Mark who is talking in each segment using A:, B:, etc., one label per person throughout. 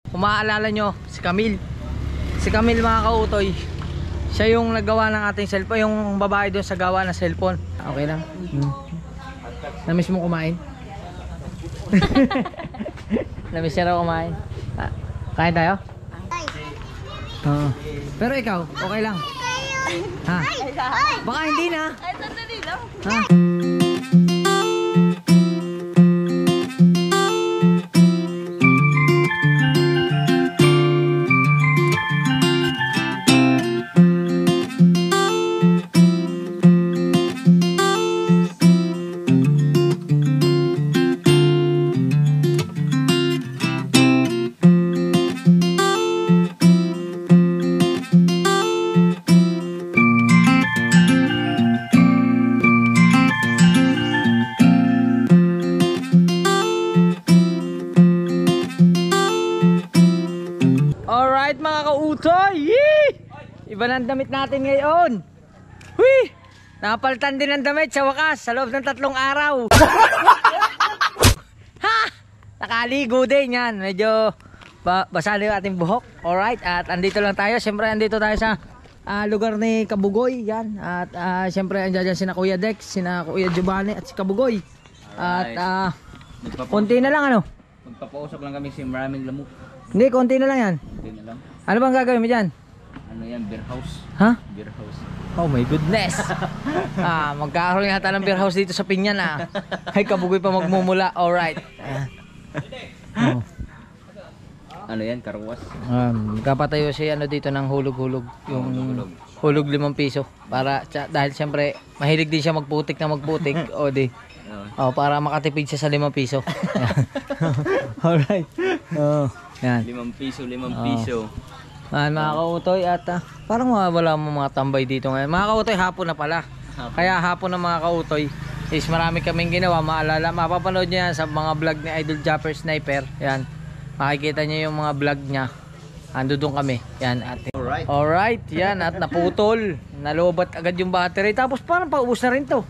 A: kung maaalala nyo, si Camille. Si Camille mga kautoy, siya yung naggawa ng ating cellphone, yung babae doon sa gawa ng cellphone. Okay lang. Namiss mo kumain? Namiss siya raw kumain. Kain tayo? Pero ikaw, okay lang? Ha? Baka hindi na.
B: Ay, sandali lang.
A: Ha? Alright mga kautoy, iba na ang damit natin ngayon. Hui! Napalitan din ang damit sa wakas sa loob ng 3 araw. Ha! Nakaligo din yan. Medyo basa na yung ating buhok. Alright, at andito lang tayo. Siyempre andito tayo sa lugar ni Kabugoy. Yan. At siyempre andyan dyan sina Kuya Dex, sina Kuya Giovanni at si Kabugoy. At konti na lang ano.
C: Magpapausap lang kami si maraming lamok.
A: Hindi, konti na lang yan.
C: Konti na lang.
A: Ano bang gagawin mo dyan?
C: Ano yan? Beer house.
A: Ha?
C: Beer house.
A: Oh my goodness. Magkakaroon yata ng beer house dito sa Pinyan Ay Kabugoy pa magmumula. Alright.
C: Ano yan? Karwas?
A: Kapatayo siya dito ng hulog-hulog. Yung hulog 5 piso. Para, dahil siyempre mahilig din siya magputik na magputik. O di. Para makatipid siya sa 5 piso. Alright. Yan.
C: 5 piso, 5 piso.
A: Mga kautoy at parang wala mo mga tambay dito ngayon. Mga kautoy, hapon na pala. Kaya hapon na mga kautoy is marami kaming ginawa. Maalala, mapapanood nyo yan sa mga vlog ni Idol Japper Sniper. Yan. Makikita nyo yung mga vlog niya. Ando doon kami. Yan. Alright. Yan. At naputol. Nalobat agad yung battery. Tapos parang paubos na rin to.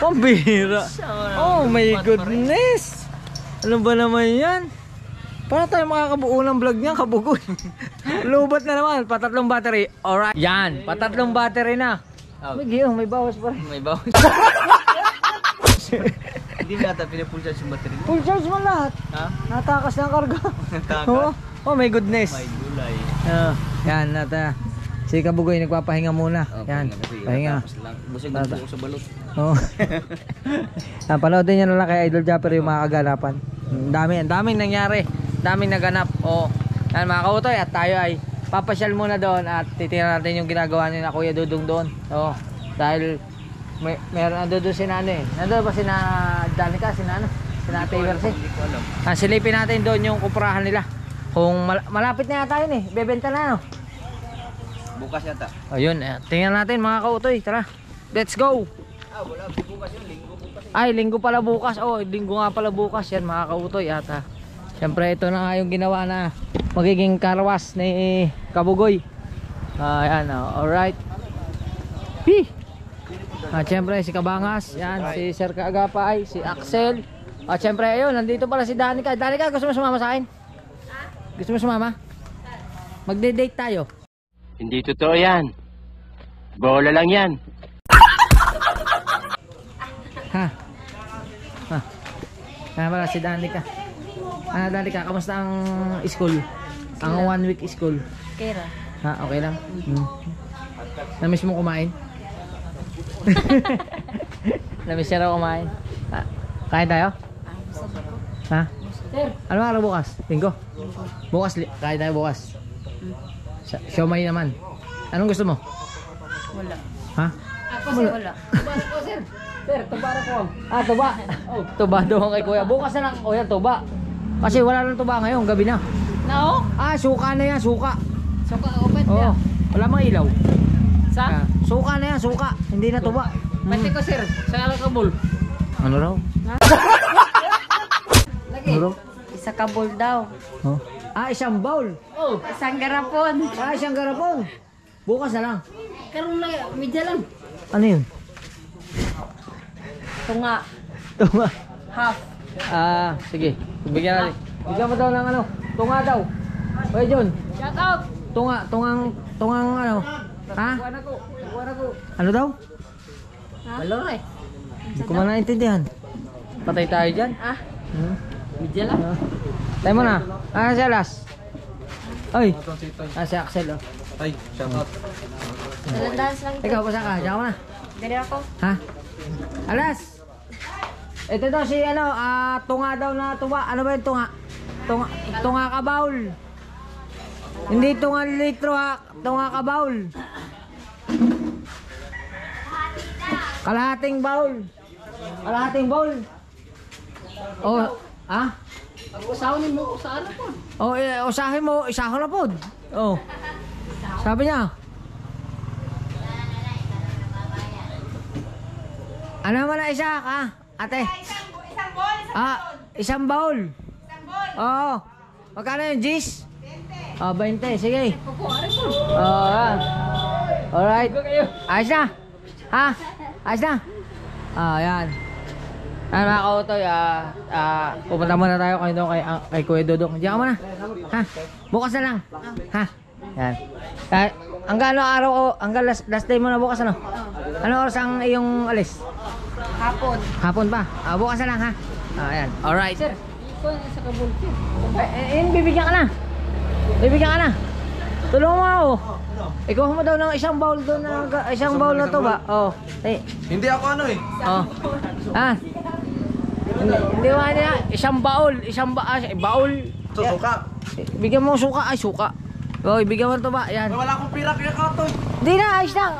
A: Pambira. Oh my goodness. Ano ba naman yan? Para tayo makakabuo ng vlog niya, Kabugoy. Lubat na naman, pa3 battery. Alright. Yan, pa3 battery na. May bawas pa rin.
C: May bawas. Hindi na ata pinapull charge yung battery.
A: Full charge mo lahat.
C: Ha?
A: Natakas na ang karga.
C: Natakas?
A: Oh my goodness.
C: May gulay.
A: Yan, si Kabugoy nagpapahinga muna. Yan, pahinga.
C: Busog na po sa balot.
A: Panoodin nyo na lang kay Idol Japper yung mga kaganapan. Daming nangyari. Daming naganap. Yan mga kautoy, at tayo ay papasyal muna doon at titingnan natin yung ginagawa ni na Kuya Dudong doon. Dahil meron doon sina Nandun ba sina Danica, sina Taylor si? Silipin natin doon yung kuprahan nila. Kung malapit na yata yun bebenta na
C: Bukas yata.
A: Ayun, tingnan natin mga kautoy. Tara, let's go.
C: Wala bukas yun, linggo bukas.
A: Ay, linggo pala bukas. Linggo nga pala bukas yan mga kautoy. At siyempre ito na nga yung ginawa na magiging karwas ni Kabugoy. Ayan, alright. At siyempre si Kabangas, yan, si Sir Kaagapay, si Axel. At siyempre ayun, nandito pala si Danica. Danica, gusto mo sumama sa akin? Gusto mo sumama? Magde-date tayo.
C: Hindi totoo yan. Bola lang yan.
A: Kaya pala si Danica. Danica, kamusta ang school? Ang 1 week school?
B: Okay ra.
A: Okay lang? Namiss mo kumain? Namiss siya raw kumain? Kain tayo? Ano araw bukas? Linggo? Bukas, kain tayo bukas. Siomay naman. Anong gusto mo?
B: Wala.
A: Ako
B: wala.
A: Sir, tuba na ko. Tuba. Tuba doon kay Kuya. Bukas na lang Kuya, tuba. Kasi wala nang tuba ngayon, gabi na.
B: No?
A: Suka na yan, suka.
B: Suka open niya.
A: Wala mang ilaw.
B: Sa?
A: Suka na yan, suka. Hindi na tuba.
B: Pati ko sir, sa Alakabul.
A: Ano raw?
B: Lagi.
A: Ano raw?
B: Isa kabul daw.
A: Isang bowl.
B: Isang garapon.
A: Isang garapon. Bukas na lang.
B: Karon lang, media lang.
A: Ano yun?
B: Tunga.
A: Tunga.
B: Half.
A: Sige. Bigyan natin. Bigyan mo daw ng tunga daw. Oy, John.
B: Shout out.
A: Tungang ano? Ha?
B: Kuha na ko.
A: Ano daw?
B: Balore.
A: Hindi ko man naintindihan. Patay tayo dyan.
B: Media lang.
A: Tayo mo na. Si Alas. Oy. Si Axel, oh.
D: Ay, shout out.
B: Dalas lang.
A: Ikaw, pasa ka. Diyan ka na.
B: Dali ako.
A: Ha? Alas. Ito daw si ano, tunga daw na tuwa. Ano ba yung tunga? Tunga ka baul. Hindi tunga litro ha. Tunga ka baul. Kalahating baul. Kalahating baul. Oh, ha?
B: Usahanin mo, usahan na po.
A: Oh, usahin mo, isahon na po. Oh. Sabi niya. Ano naman na isa, ha? Ate.
E: Isang bowl.
A: Isang bowl. Oo. Magkano yung G's? 20. 20, sige. Yan. Alright. Ayos na. Ha? Ayos na. Yan. Ano mga kautoy, pupunta muna tayo kay Kuya Dodong. Diyan ka muna. Ha? Bukas na lang. Ha? Yan. Hanggang araw ko, hanggang last day mo na bukas ano? Ano oras ang iyong alis?
B: Hapon.
A: Hapon pa. Bukas na lang ha. Ayan. Alright.
B: Sir, ikaw sa kabul.
A: Bibigyan ka na. Bibigyan ka na. Tulungan mo ako. Ikaw mo daw ng isang bowl doon na isang bowl na to ba? Oh.
D: Hindi ako ano eh.
A: Oh. Hindi mo niya isang bowl, bowl.
D: Susuka.
A: Bigyan mo suka, suka. Oh, bigyan mo to ba? Yan.
D: Wala akong pira kaya ka to.
A: Hindi na, ayos lang.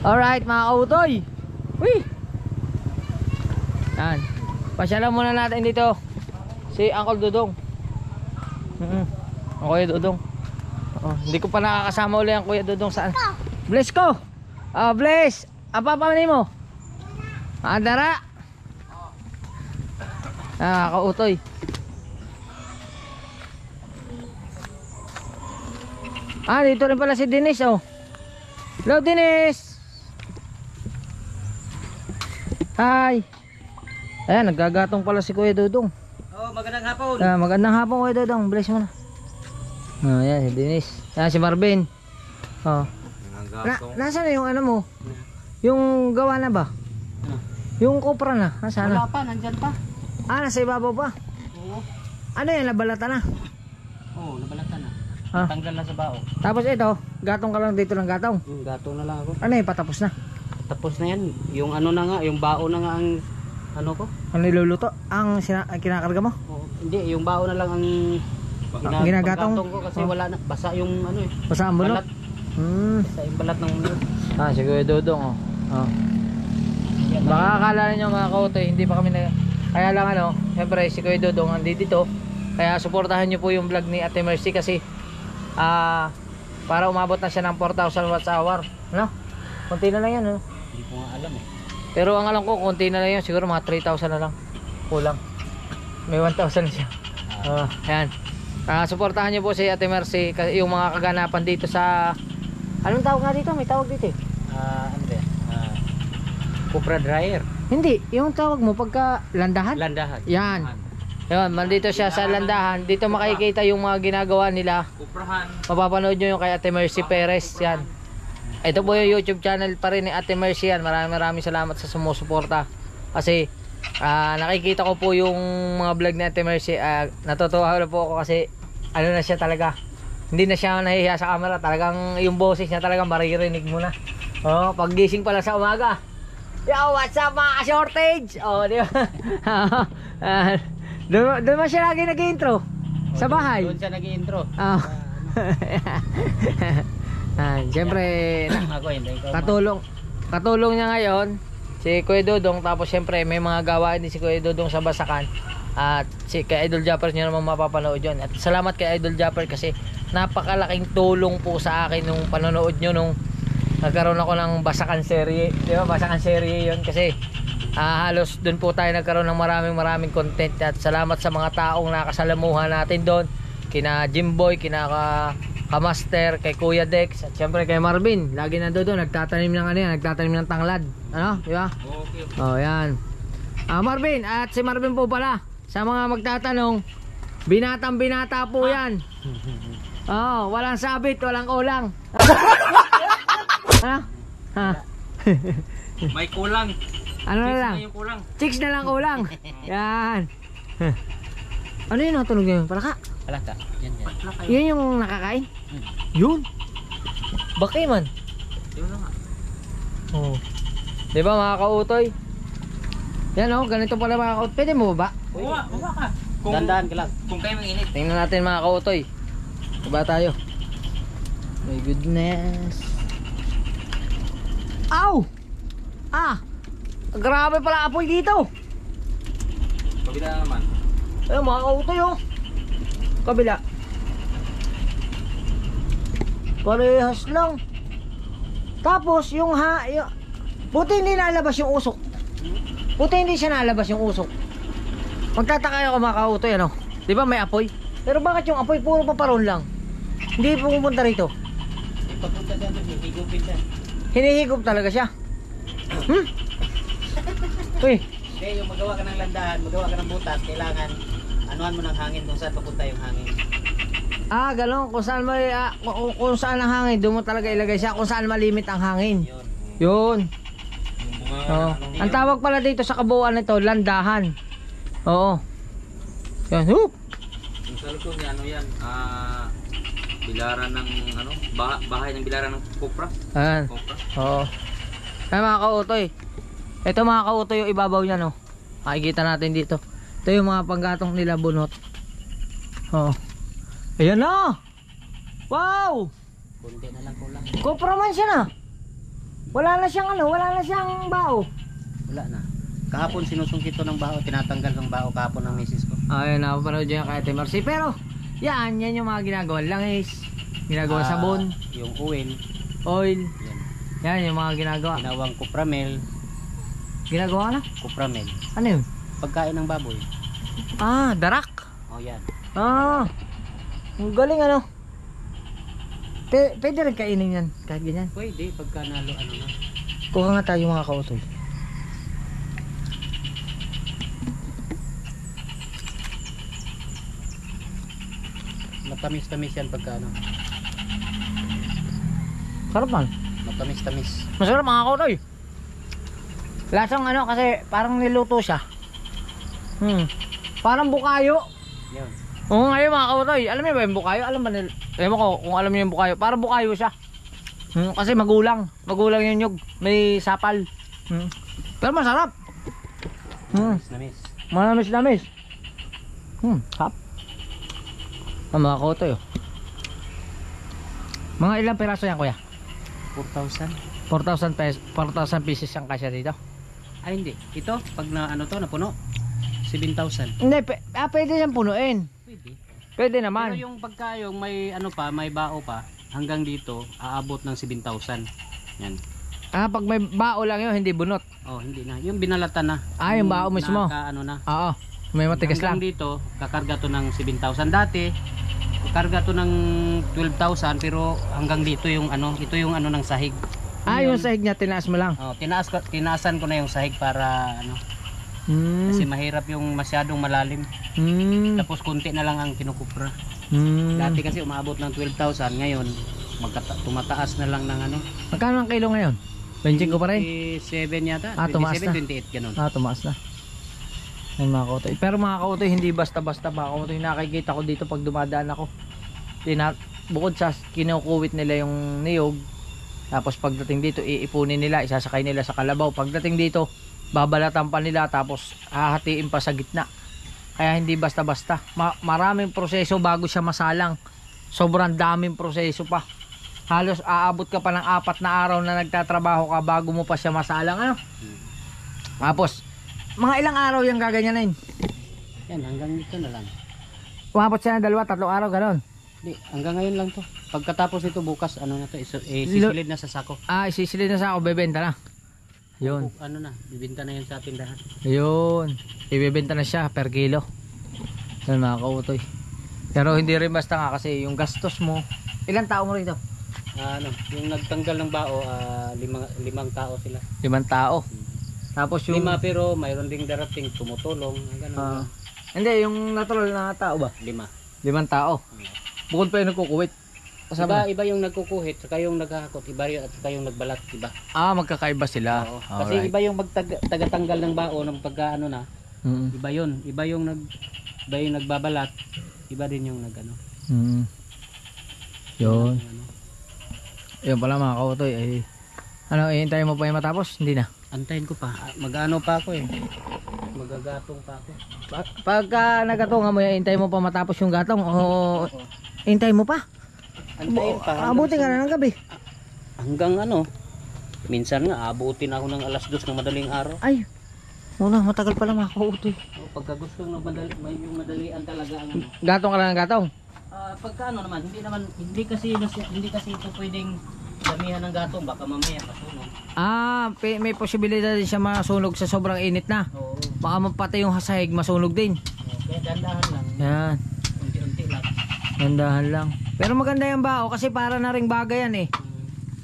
A: Alright, mga kautoy. Uy. Yan. Pasyalan muna natin dito si Uncle Dodong. Ang Kuya Dodong. Hindi ko pa nakakasama ulit ang Kuya Dodong saan. Bless ko. Bless. Apa pa man mo? Dara. Kautoy. Dito rin pala si Dennis, oh. Hello, Dennis. Hi. Ayan, naggagatong pala si Kuya Dodong.
B: Magandang hapon.
A: Magandang hapon, Kuya Dodong. Bless mo na. Ayan, si Dennis. Ayan, si Marvin. Nasaan na yung ano mo? Yung gawa na ba? Yung kopra na? Nasaan na?
B: Wala pa, nandyan pa.
A: Nasa ibabaw pa?
B: Oo.
A: Ano yan, nabalata na?
B: Oo, nabalatan na.
A: Ha?
B: Tanggal na sa bao.
A: Tapos ito, gatong ka lang dito ng gatong.
B: Yung gato na lang ako.
A: Ano yun, patapos na?
B: Tapos na yan. Yung ano na nga, yung bao na nga ang ano ko.
A: Ano niluluto? Ang kinakarga mo?
B: Oo. Hindi, yung bao na lang ang
A: Ginagatong?
B: ko kasi wala na. Basa yung ano eh.
A: Basta ang bulot?
B: Balat.
A: Basta
B: yung balat ng bulot.
A: si Kuya Dodong, oh. Baka akala ninyo mga kautoy, hindi pa kami na... Kaya lang ano, siyempre si Kuya Dodong andito dito. Kaya suportahan nyo po yung vlog ni Ate Mercy kasi para umabot na siya ng 4,000 watts hour. Ano? Kunti na lang yan, no?
B: Hindi ko nga alam eh.
A: Pero ang alam ko, kunti na lang yun. Siguro mga 3,000 na lang. Kulang. May 1,000 na siya. Ayan. Suportahan nyo po si Ate Mercy kasi yung mga kaganapan dito sa... Anong tawag nga dito? May tawag dito eh.
B: Ano ba? Cupra dryer.
A: Hindi, yung tawag mo pagka landahan?
B: Landahan.
A: Yan. Yun, mandito siya sa landahan. Dito makikita yung mga ginagawa nila.
D: Kuprahan.
A: Mapapanood nyo yung kay Ate Mercy Perez. Yan. Ito po yung YouTube channel pa rin ni Ate Mercy yan. Maraming salamat sa sumusuporta. Kasi nakikita ko po yung mga vlog ni Ate Mercy. Natutuwa na po ako kasi ano na siya talaga. Hindi na siya nahihiya sa camera. Talagang yung boses niya talagang maririnig mo na. Pag gising pala sa umaga. Yo, what's up mga shortage? Di ba? Doon man siya lagi nag-intro. Sa bahay.
B: Doon siya nag-intro.
A: Siyempre,
B: Ako hindi.
A: katulong niya ngayon si Kuya Dodong. Tapos siyempre may mga gawain din si Kuya Dodong sa Basakan. At si kay Idol Japper nyo naman mapapanood yun. At salamat kay Idol Japper kasi napakalaking tulong po sa akin nung panonood nyo nung nagkaroon ako ng Basakan serye. Di ba? Basakan serye yun kasi halos doon po tayo nagkaroon ng maraming content. At salamat sa mga taong nakasalamuhan natin doon. Kina Jimboy, kina Kamaster, kay Kuya Dex, at syempre kay Marvin. Lagi nandoon nagtatanim ng ano yan, nagtatanim ng tanglad. Ano? Di ba?
D: Okay.
A: Yan. Marvin, at si Marvin po pala. Sa mga magtatanong, Binatang binata po yan. Oh, walang sabit, walang kulang. Ano? Ha?
B: May kulang.
A: Ano na lang?
B: Yung kulang.
A: Chicks na lang kulang. Yan. Ano yun natunog na yun? Palaka?
B: Palaka. Yan yan.
A: Yun yung nakakain? Yun. Bakay man.
B: Yun na nga.
A: Oh. Di ba mga kautoy? Yan oh, ganito pala mga kautoy. Pwede mo ba?
B: Buwa ka. Dandahan ka lang. Kung kayo mainit.
A: Tingnan natin mga kautoy. Diba tayo? My goodness. Ow! Ah! Grabe pala apoy dito.
B: Kabila na naman.
A: Ayun mga kautoy oh. Kabila. Parehas lang. Tapos yung buti hindi nalabas yung usok. Buti hindi siya nalabas yung usok. Magtataka ako mga kautoy ano. Di ba may apoy? Pero bakit yung apoy puro paparon lang? Hindi pumunta rito.
B: Papunta dyan, higupin dyan.
A: Hinihigop talaga siya. Uy.
B: Hindi, yung magawa ka ng landahan, magawa ka ng butas, kailangan anuhan mo ng hangin kung saan papunta yung hangin.
A: Ah, galong kung saan may kung saan ang hangin, doon mo talaga ilagay siya kung saan malimit ang hangin. Yun. Oh. Ang tawag pala dito sa kabuuan nito, landahan. Oo. Yan, hoop.
B: Yung sa likod niya, ano yan? Bilaran ng ano? Bahay ng bilaran ng kopra.
A: Ayan.
B: Kopra.
A: Oo. Ay mga kautoy. Ito mga kautoy yung ibabaw niya no. Makikita natin dito. Ito yung mga panggatong nila bunot. Oo. Ayan na. Wow.
B: Kunti na lang kulang.
A: Kopra man siya na. Wala na siyang wala na siyang bao.
B: Wala na. Kahapon sinusungkit to ng bao, tinatanggal ng bao kahapon ng misis ko.
A: Ayun na, panood niyo kay Ate Marcy. Pero, yan yung mga ginagawa. Langis, ginagawa sabon,
B: Yung oil,
A: oil.
B: yan.
A: Yan yung mga ginagawa.
B: Ginawang kupramel,
A: Ginagawa na?
B: kupramel.
A: Ano yun?
B: Pagkain ng baboy.
A: Ah, darak.
B: Oh, yan.
A: Ah, ang galing ano. Pwede rin kainin yan, kahit ganyan.
B: Pwede, pagka nalo ano na.
A: Kuha nga tayo mga kautoy.
B: Matamis-tamis yan pagka ano.
A: Sarap man.
B: Matamis-tamis.
A: Masarap mga kautoy. Lasang ano kasi parang niluto siya. Parang bukayo.
B: Yun.
A: Oo ngayon mga kautoy. Alam mo ba yung bukayo? Alam ba nila? Ewan ko kung alam niyo yung bukayo. Parang bukayo siya. Kasi magulang. Magulang yung nyug. May sapal. Pero masarap.
B: Matamis-tamis.
A: Manamis-namis. Hap. Ang mga kautoy oh. Mga ilang piraso yan kuya?
B: 4,000.
A: 4,000 pesos. 4,000 pieces ang kasya dito.
B: Ay hindi. Ito, pag na ano to, napuno. 7,000.
A: Hindi, pwede siyang punuin.
B: Pwede.
A: Pwede
B: Pero
A: naman.
B: yung pagka yung may ano pa, may bao pa, hanggang dito aabot ng 7,000. Yan.
A: Pag may bao lang yun, hindi bunot.
B: Oh, hindi na. Yung binalatan na.
A: Yung bao mismo.
B: Naka, ano na.
A: Oo. May matigas lang.
B: Hanggang dito, kakarga to ng 7,000 dati. Kakarga to ng 12,000 pero hanggang dito yung ano, ito yung ano ng sahig.
A: Yung sahig niya, tinaas mo lang.
B: Oh, tinaasan ko na yung sahig para ano. Kasi mahirap yung masyadong malalim. Tapos konti na lang ang kinukupra. Dati kasi umabot ng 12,000, ngayon tumataas na lang ng ano.
A: Magkano ang kilo ngayon? 20 ko pa rin?
B: 27 yata.
A: Tumaas
B: 27,
A: na.
B: 28 ganun.
A: Tumaas na. Yan mga kautoy. Pero mga kautoy, hindi basta-basta mga kautoy. Nakikita ko dito pag dumadaan ako. Bukod sa kinukuwit nila yung niyog, tapos pagdating dito, iipunin nila, isasakay nila sa kalabaw. Pagdating dito, babalatan pa nila, tapos hahatiin pa sa gitna. Kaya hindi basta-basta. Maraming proseso bago siya masalang. Sobrang daming proseso pa. Halos aabot ka pa ng 4 na araw na nagtatrabaho ka bago mo pa siya masalang. Ano? Tapos, mga ilang araw yung gaganyanin?
B: Yan, hanggang dito na lang.
A: Umabot siya ng 2-3 araw, gano'n?
B: Hindi, hanggang ngayon lang to. Pagkatapos nito bukas, ano na to, sisilid na sa sako.
A: Isisilid na sa ako, bebenta na. Yun.
B: Ano na, bibenta na yun sa tindahan.
A: Yun. Ibebenta na siya per kilo. Yan mga kautoy. Pero hindi rin basta nga kasi yung gastos mo. Ilang tao mo rito?
B: Ano, yung nagtanggal ng bao, 5 tao sila.
A: 5 tao. Tapos yung
B: 5 pero mayroon ding darating tumutulong, ganun.
A: Hindi, yung natural na tao ba?
B: 5.
A: 5 tao. Bukod pa yung nagkukuwit.
B: Iba yung nagkukuhit, saka yung naghahakot, iba yun, at saka yung nagbalat, iba.
A: Magkakaiba sila.
B: Oo. Kasi iba yung tagatanggal ng bao ng pagka ano na. Iba yun. Iba yung nagbabalat. Iba din yung nagano.
A: Yun. Yun pala mga kautoy. Ihintayin mo pa yung matapos? Hindi na.
B: Antayin ko pa. Mag-ano pa ako eh. Magagatong pa ako.
A: Pagka nagatungan mo, ihintayin mo pa matapos yung gatong o ihintayin mo pa?
B: Antayin pa.
A: Abutin ka na ng gabi.
B: Hanggang ano. Minsan nga, abutin ako ng 2:00 ng madaling araw.
A: Ay, muna, matagal pala mga kautoy.
B: Pagka gusto ng yung madalian talaga ang ano.
A: Gatong ka lang ng gatong?
B: Pagka ano naman, hindi kasi ito pwedeng damihan ng gatong, baka mamaya masunog.
A: May posibilidad din siya masunog sa sobrang init na.
B: Oo.
A: Baka mapatay yung sahig, masunog din.
B: Kaya dandahan lang.
A: Yan,
B: Unti-unti lang.
A: dandahan lang. Pero maganda yung bao kasi para na ring baga yan eh.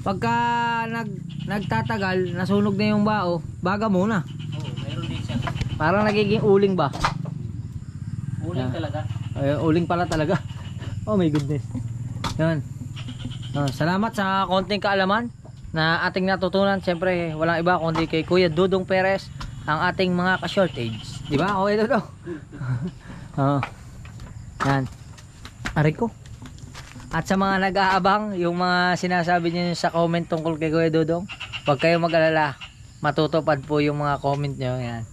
A: Pagka nagtatagal, nasunog na yung bao, baga muna.
B: Oo, mayroon din siya.
A: Parang nagiging uling ba?
B: Uling talaga.
A: Uling pala talaga. Oh my goodness. Yan. Salamat sa konting kaalaman na ating natutunan. Siyempre, walang iba kundi kay Kuya Dudong Perez, ang ating mga ka-shortage. Di ba? Okay, Dudong. Yan. Aray ko. At sa mga nag-aabang, yung mga sinasabi niyo sa comment tungkol kay Kuya Dudong, huwag kayong mag-alala. Matutupad po yung mga comment niyo. Yan.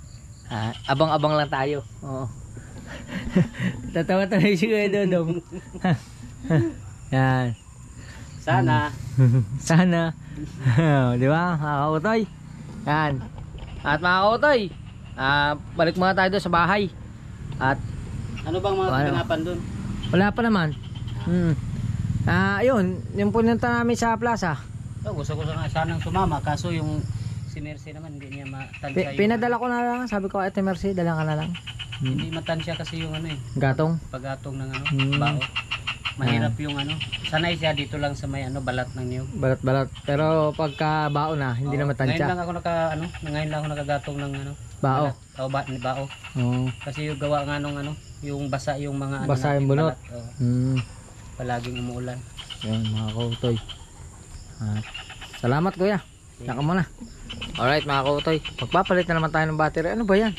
A: Abang-abang lang tayo. Oo. Tatawa tayo si Kuya Dudong. Yan.
B: Sana.
A: Sana. Di ba? Mga kautoy. Yan. At mga kautoy, balik muna tayo doon sa bahay. At
B: Ano bang mga kaganapan dun?
A: wala pa naman. Yun, yung punta namin sa plaza.
B: Gusto ko sanang sumama, kaso yung si Mercy naman hindi niya matansya.
A: Pinadala ko na lang. Sabi ko, Ate Mercy, dala ka na lang.
B: Hindi matansya kasi yung ano eh.
A: Gatong.
B: Pagatong ng ano, bao. Mahirap yung ano. Sanay siya dito lang sa may ano, balat ng niyog.
A: Balat-balat. Pero pagka bao na, hindi na
B: Ngayon
A: matansya.
B: lang ako ngayon lang ako nakagatong ng ano.
A: Bao.
B: Balat. Bao.
A: Oo.
B: Kasi yung gawa nga nung ano, yung basa yung mga ano.
A: Basa yung bunot.
B: balat.
A: Mm.
B: Palaging umuulan.
A: Yan mga kautoy. Salamat kuya. Saka muna. Alright mga kautoy. Magpapalit na naman tayo ng battery. Ano ba yan?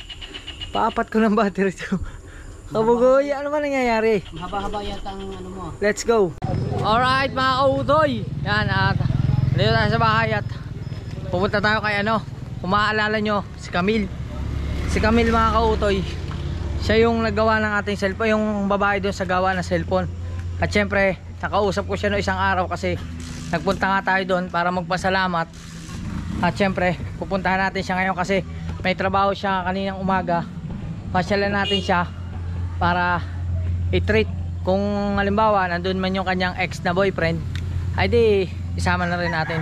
A: Paapat ko ng battery ito. Kabugoy, ano ba nangyayari?
B: Mahaba-haba yata ang ano mo.
A: Let's go. Alright mga kautoy. Yan at dito tayo sa bahay at pupunta tayo kay ano. Kung maaalala nyo, si Camille. Si Camille mga kautoy. Siya yung naggawa ng ating cellphone. Yung babae doon sa gawa ng cellphone. At syempre, nakausap ko siya no isang araw kasi nagpunta nga tayo doon para magpasalamat. At syempre, pupuntahan natin siya ngayon kasi may trabaho siya kaninang umaga. Pasyalan natin siya para i-treat. Kung halimbawa, nandun man yung kanyang ex na boyfriend, ay di, isama na rin natin.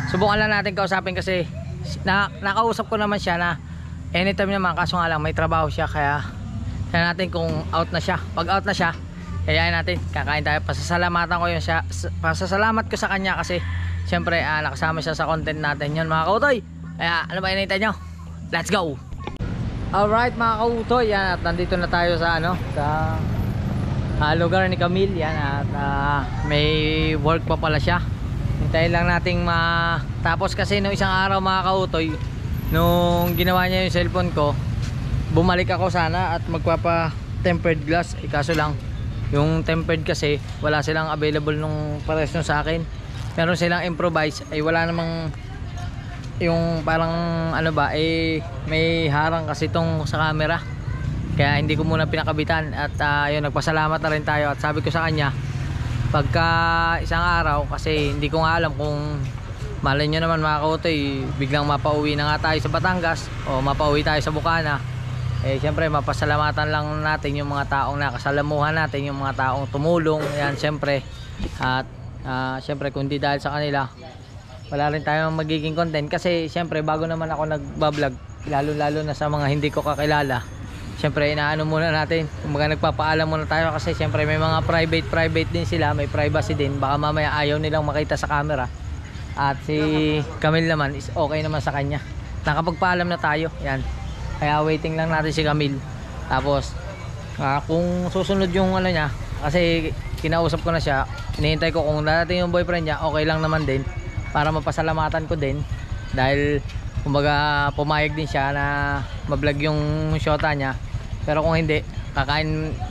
A: Subukan lang natin kausapin kasi nakausap ko naman siya na anytime naman, kaso nga lang may trabaho siya. Kaya natin kung out na siya. Pag out na siya, kayain natin, kakain tayo. Pasasalamatan ko yun siya. Pasasalamat ko sa kanya kasi syempre nakasama siya sa content natin yun mga kautoy. Kaya ano ba inintay nyo? Let's go! Alright mga kautoy, yan at nandito na tayo sa ano, sa lugar ni Camille. Yan at may work pa pala siya. Hintayin lang nating matapos kasi no isang araw mga kautoy, nung ginawa niya yung cellphone ko, bumalik ako sana at magpapa tempered glass. Kaso lang yung tempered kasi wala silang available nung pares nung sa akin. Meron silang improvise ay wala namang yung parang ano ba may harang kasi itong sa camera, kaya hindi ko muna pinakabitan. At yun, nagpasalamat na rin tayo at sabi ko sa kanya pagka isang araw, kasi hindi ko nga alam kung malay nyo naman mga kautoy, biglang mapauwi na nga tayo sa Batangas o mapauwi tayo sa Bukana, syempre mapasalamatan lang natin yung mga taong nakasalamuhan natin, yung mga taong tumulong yan syempre. At syempre kung di dahil sa kanila, wala rin tayong magiging content kasi syempre bago naman ako nagbablog, lalo na sa mga hindi ko kakilala, syempre inaano muna natin, kumbaga nagpapaalam muna tayo kasi syempre may mga private din sila, may privacy din, baka mamaya ayaw nilang makita sa camera. At si Camille naman is okay naman sa kanya, nakapagpaalam na tayo yan, kaya waiting lang natin si Camille. Tapos Kung susunod yung ano niya, kasi kinausap ko na siya, hinihintay ko kung darating yung boyfriend niya, okay lang naman din para mapasalamatan ko din dahil kumbaga pumayag din siya na ma-vlog yung shota niya. Pero kung hindi,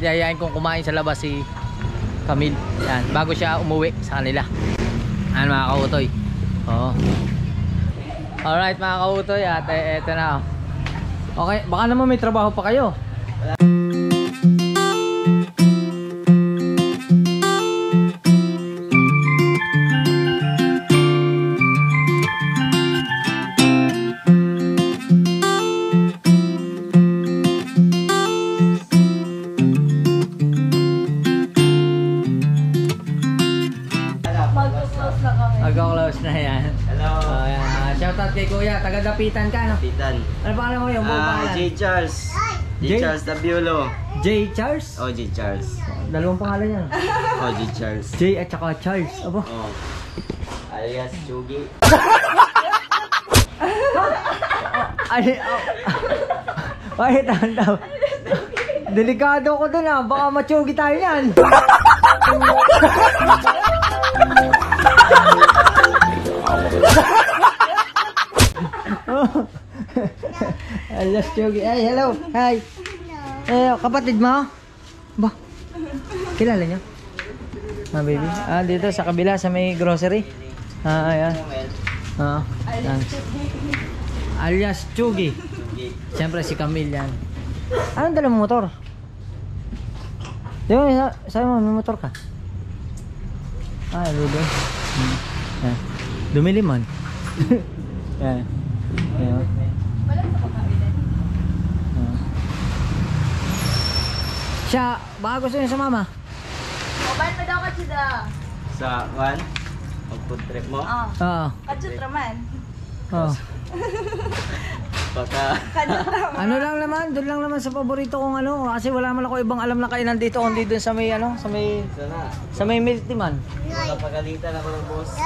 A: yayain kong kumain sa labas si Camille yan, bago siya umuwi sa kanila. Ano mga kautoy. Oo. Alright mga kautoy, at eto na. Okay, baka naman may trabaho pa kayo. Mag-close na yan.
E: Hello.
A: Shoutout kay Kuya, taga-Dapitan ka, no?
E: Pitan.
A: Ano pangalan mo yung buong pangalan?
E: J. Charles. J.
A: J?
E: Charles Dabiolo.
A: J. Charles?
E: Oh, J. Charles.
A: Dalawang pangalan yan.
E: Oh, J. Charles.
A: J at saka Charles. Aba.
E: Oh. Alias Chugi.
A: Ay, wait, daw. Delikado ko dun ah. Baka matsugi tayo yan. Alas Chugi. Ay, hello. Hi. Kapatid mo? Ba? Kilala niyo? Baby. Dito sa kabila sa may grocery. Ayan. Yan. Alias Chugi. Siyempre si Camille yan. Anong dala mo motor? Di ba, sabi mo may motor ka? Ludo. Yan. Dumili man. Yan. Yan. Siya, baka gusto niya sa mama?
F: Mobile pa daw ka sila.
E: Sa one? Mag-food trip mo?
A: Oo.
F: Kajut raman.
A: Oo.
E: Baka...
A: Ano lang naman, doon lang naman sa paborito kong ano, kasi wala man ako ibang alam na kainan dito kundi doon sa may ano,
E: Sana.
A: sa may milk tea man.
E: Napagalitan ako ng boss.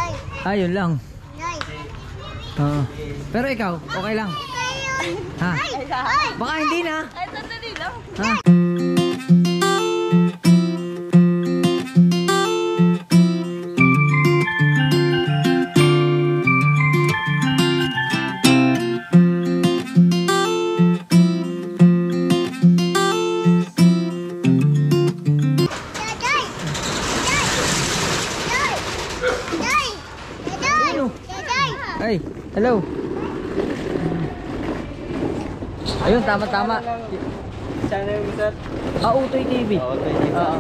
A: Yun lang. Pero ikaw, okay lang. Ha? Baka hindi na.
F: Ay, sandali lang.
A: Ha? Ay, hello. Ayun, tama-tama.
E: Channel mo, sir?
A: Utoy TV.
E: Utoy TV.
A: Oo.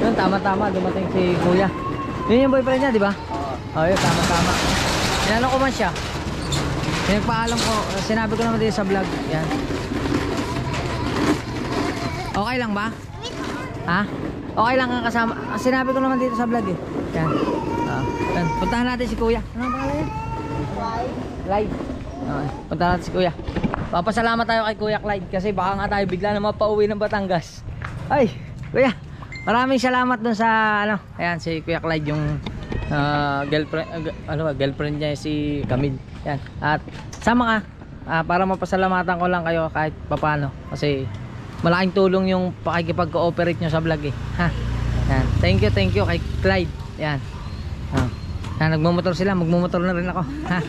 A: Yun, tama-tama. Dumating si Kuya. Yun yung boyfriend niya, di ba? Oo. Yun, tama-tama. Inano ko man siya. Pinagpaalam ko. Sinabi ko naman dito sa vlog. Yan. Okay lang ba? Ha? Okay lang ang kasama. Sinabi ko naman dito sa vlog eh. Yan. Yan. Puntahan natin si Kuya. Ano ang pangalan yan? Clyde. Punta natin si Kuya. Papasalamat tayo kay Kuya Clyde kasi baka nga tayo bigla na mapauwi ng Batangas. Ay, Kuya, maraming salamat dun sa ano. Ayan si Kuya Clyde yung girlfriend niya si Camille. Yan. At sama ka para mapasalamatan ko lang kayo kahit papano kasi malaking tulong yung pakikipag-cooperate nyo sa vlog eh. Ha. Yan. Thank you kay Clyde. Yan. Nagmumotor sila, magmumotor na rin ako. Ha.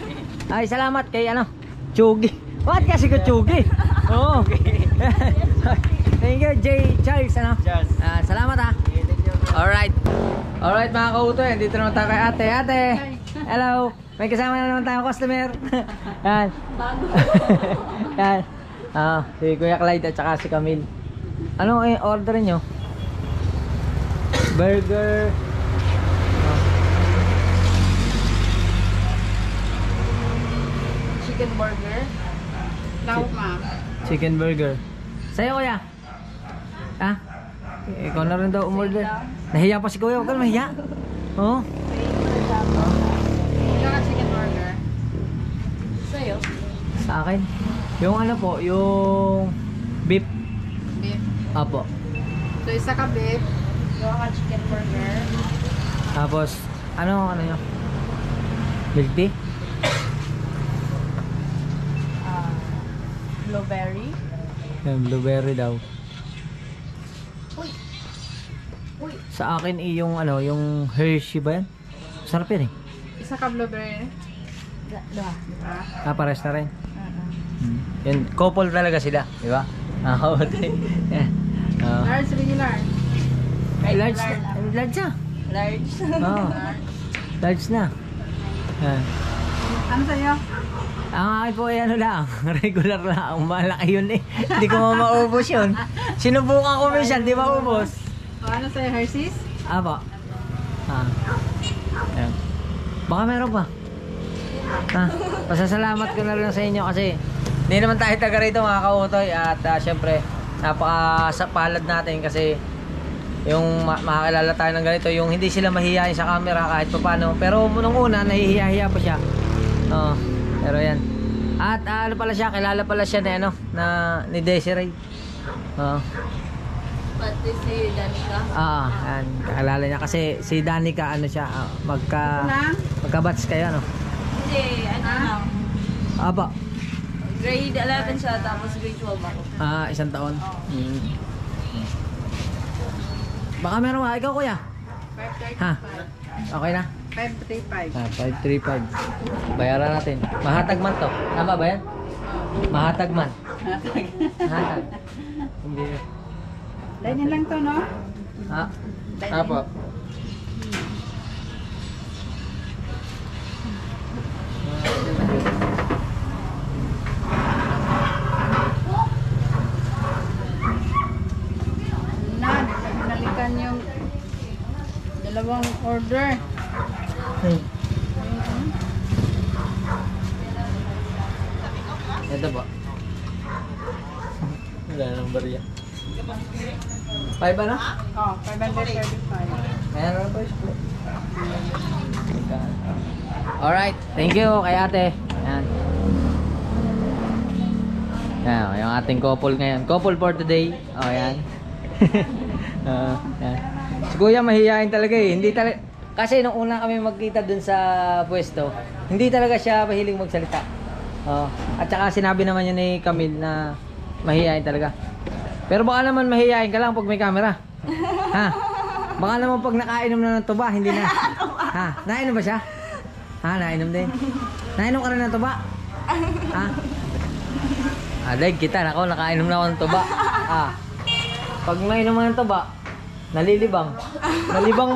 A: Ay, salamat kay ano, Chugi. Bakit kasi ko Chugi? Oo. Thank you, J. Charles, ano?
E: Charles.
A: Salamat ha. Alright. Alright mga kautoy, dito naman tayo kay ate. Ate, hello. May kasama na naman tayong customer. Yan. Yan. Si Kuya Clyde at saka si Camille. Anong order nyo? Burger.
F: Chicken burger. Tawag ma'am.
A: Chicken burger. Sa'yo Kuya? Ha? Ikaw na rin daw umorder. Nahiya pa si Kuya, huwag ka na mahiya. Oo.
F: Ikaw ka chicken burger. Sa'yo?
A: Sa akin. Yung ano po, yung beef.
F: Beef.
A: Apo.
F: So, isa ka beef. Ikaw ka chicken burger.
A: Tapos, ano nyo? Milk tea?
F: Blueberry.
A: Yan, blueberry daw. Sa akin yung ano, yung Hershey ba yan? Sarap yan eh.
F: Isa ka blueberry.
A: Pares na rin. Yun, couple talaga sila, di ba? Okay.
F: Large, regular.
A: Large na.
F: Large.
A: Oh. Large na.
F: Ano sa'yo?
A: Ang akin po ay ano lang, regular lang. Malaki yun eh. Hindi ko maubos yun. Sinubukan ko minsan, di maubos.
F: O, ano sa'yo, Hershey's?
A: Apo. Ayan. Baka meron pa. Pasasalamat ko na rin sa inyo kasi hindi naman tayo taga rito mga kautoy. At syempre, napakasapalad natin kasi yung makakilala tayo ng ganito, yung hindi sila mahihiyain sa camera kahit pa paano. Pero nung una, nahihiya-hiya pa siya. Pero yan. At ano pala siya, kilala pala siya na, ni Desiree.
F: Pati si Danica.
A: Yan. Kakilala niya kasi si Danica, ano siya, magka-batch kayo, ano?
F: Hindi, ano lang.
A: Aba.
F: Grade 11 siya, tapos grade 12 ako.
A: Isang taon. Baka meron ka, ikaw kuya?
F: 535.
A: Okay na?
F: 535.
A: 535. Bayaran natin. Mahatag man to. Tama ba yan? Mahatag man. Mahatag. Hindi.
F: Ganyan lang to, no?
A: Apo.
F: Nalikan yung dalawang order.
A: Ito po. Wala nang barya. 5 ano?
F: 535.
A: Meron po split. Alright, thank you kay ate. Yan. Yan, yung ating couple ngayon. Couple for today. Yan. Yan. Si kuya mahihayin talaga eh. Hindi talaga. Kasi nung una kami magkita dun sa pwesto, hindi talaga siya mahiling magsalita. At saka sinabi naman niya ni Camille na mahihayin talaga. Pero baka naman mahihayin ka lang pag may camera. Baka naman pag nakainom na ng tuba, hindi na. Nainom ba siya? Nainom din. Nainom ka rin ng tuba? Daig kita, nako, nakainom na ako ng tuba. Pag mainom ng tuba, nalilibang. Nalibang.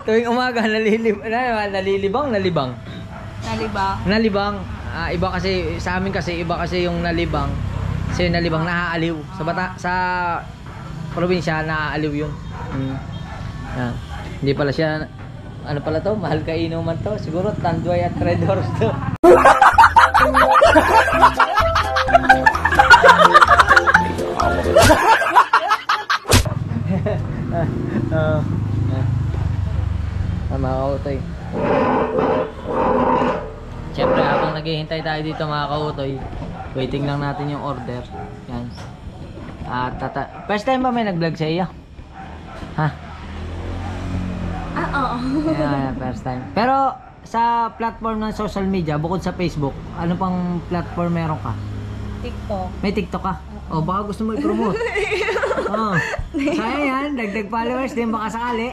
A: Tuwing umaga, nalilibang. Iba kasi, sa amin kasi, iba kasi yung nalibang. Kasi yung nalibang, naaaliw. Sa probinsya, naaaliw yun. Hindi pala siya, ano pala to? Mahal ka inuman to. Siguro, Tanduay at Red Horse to. Mga kautoy. Siyempre habang naghihintay tayo dito mga kautoy, waiting lang natin yung order. Yan. First time ba may nag-vlog sa iyo?
F: Oo.
A: Yeah, first time. Pero sa platform ng social media, bukod sa Facebook, ano pang platform meron ka?
F: TikTok.
A: May TikTok ka? Baka gusto mo i-promote. Sayang yan, dagdag followers din baka sakali.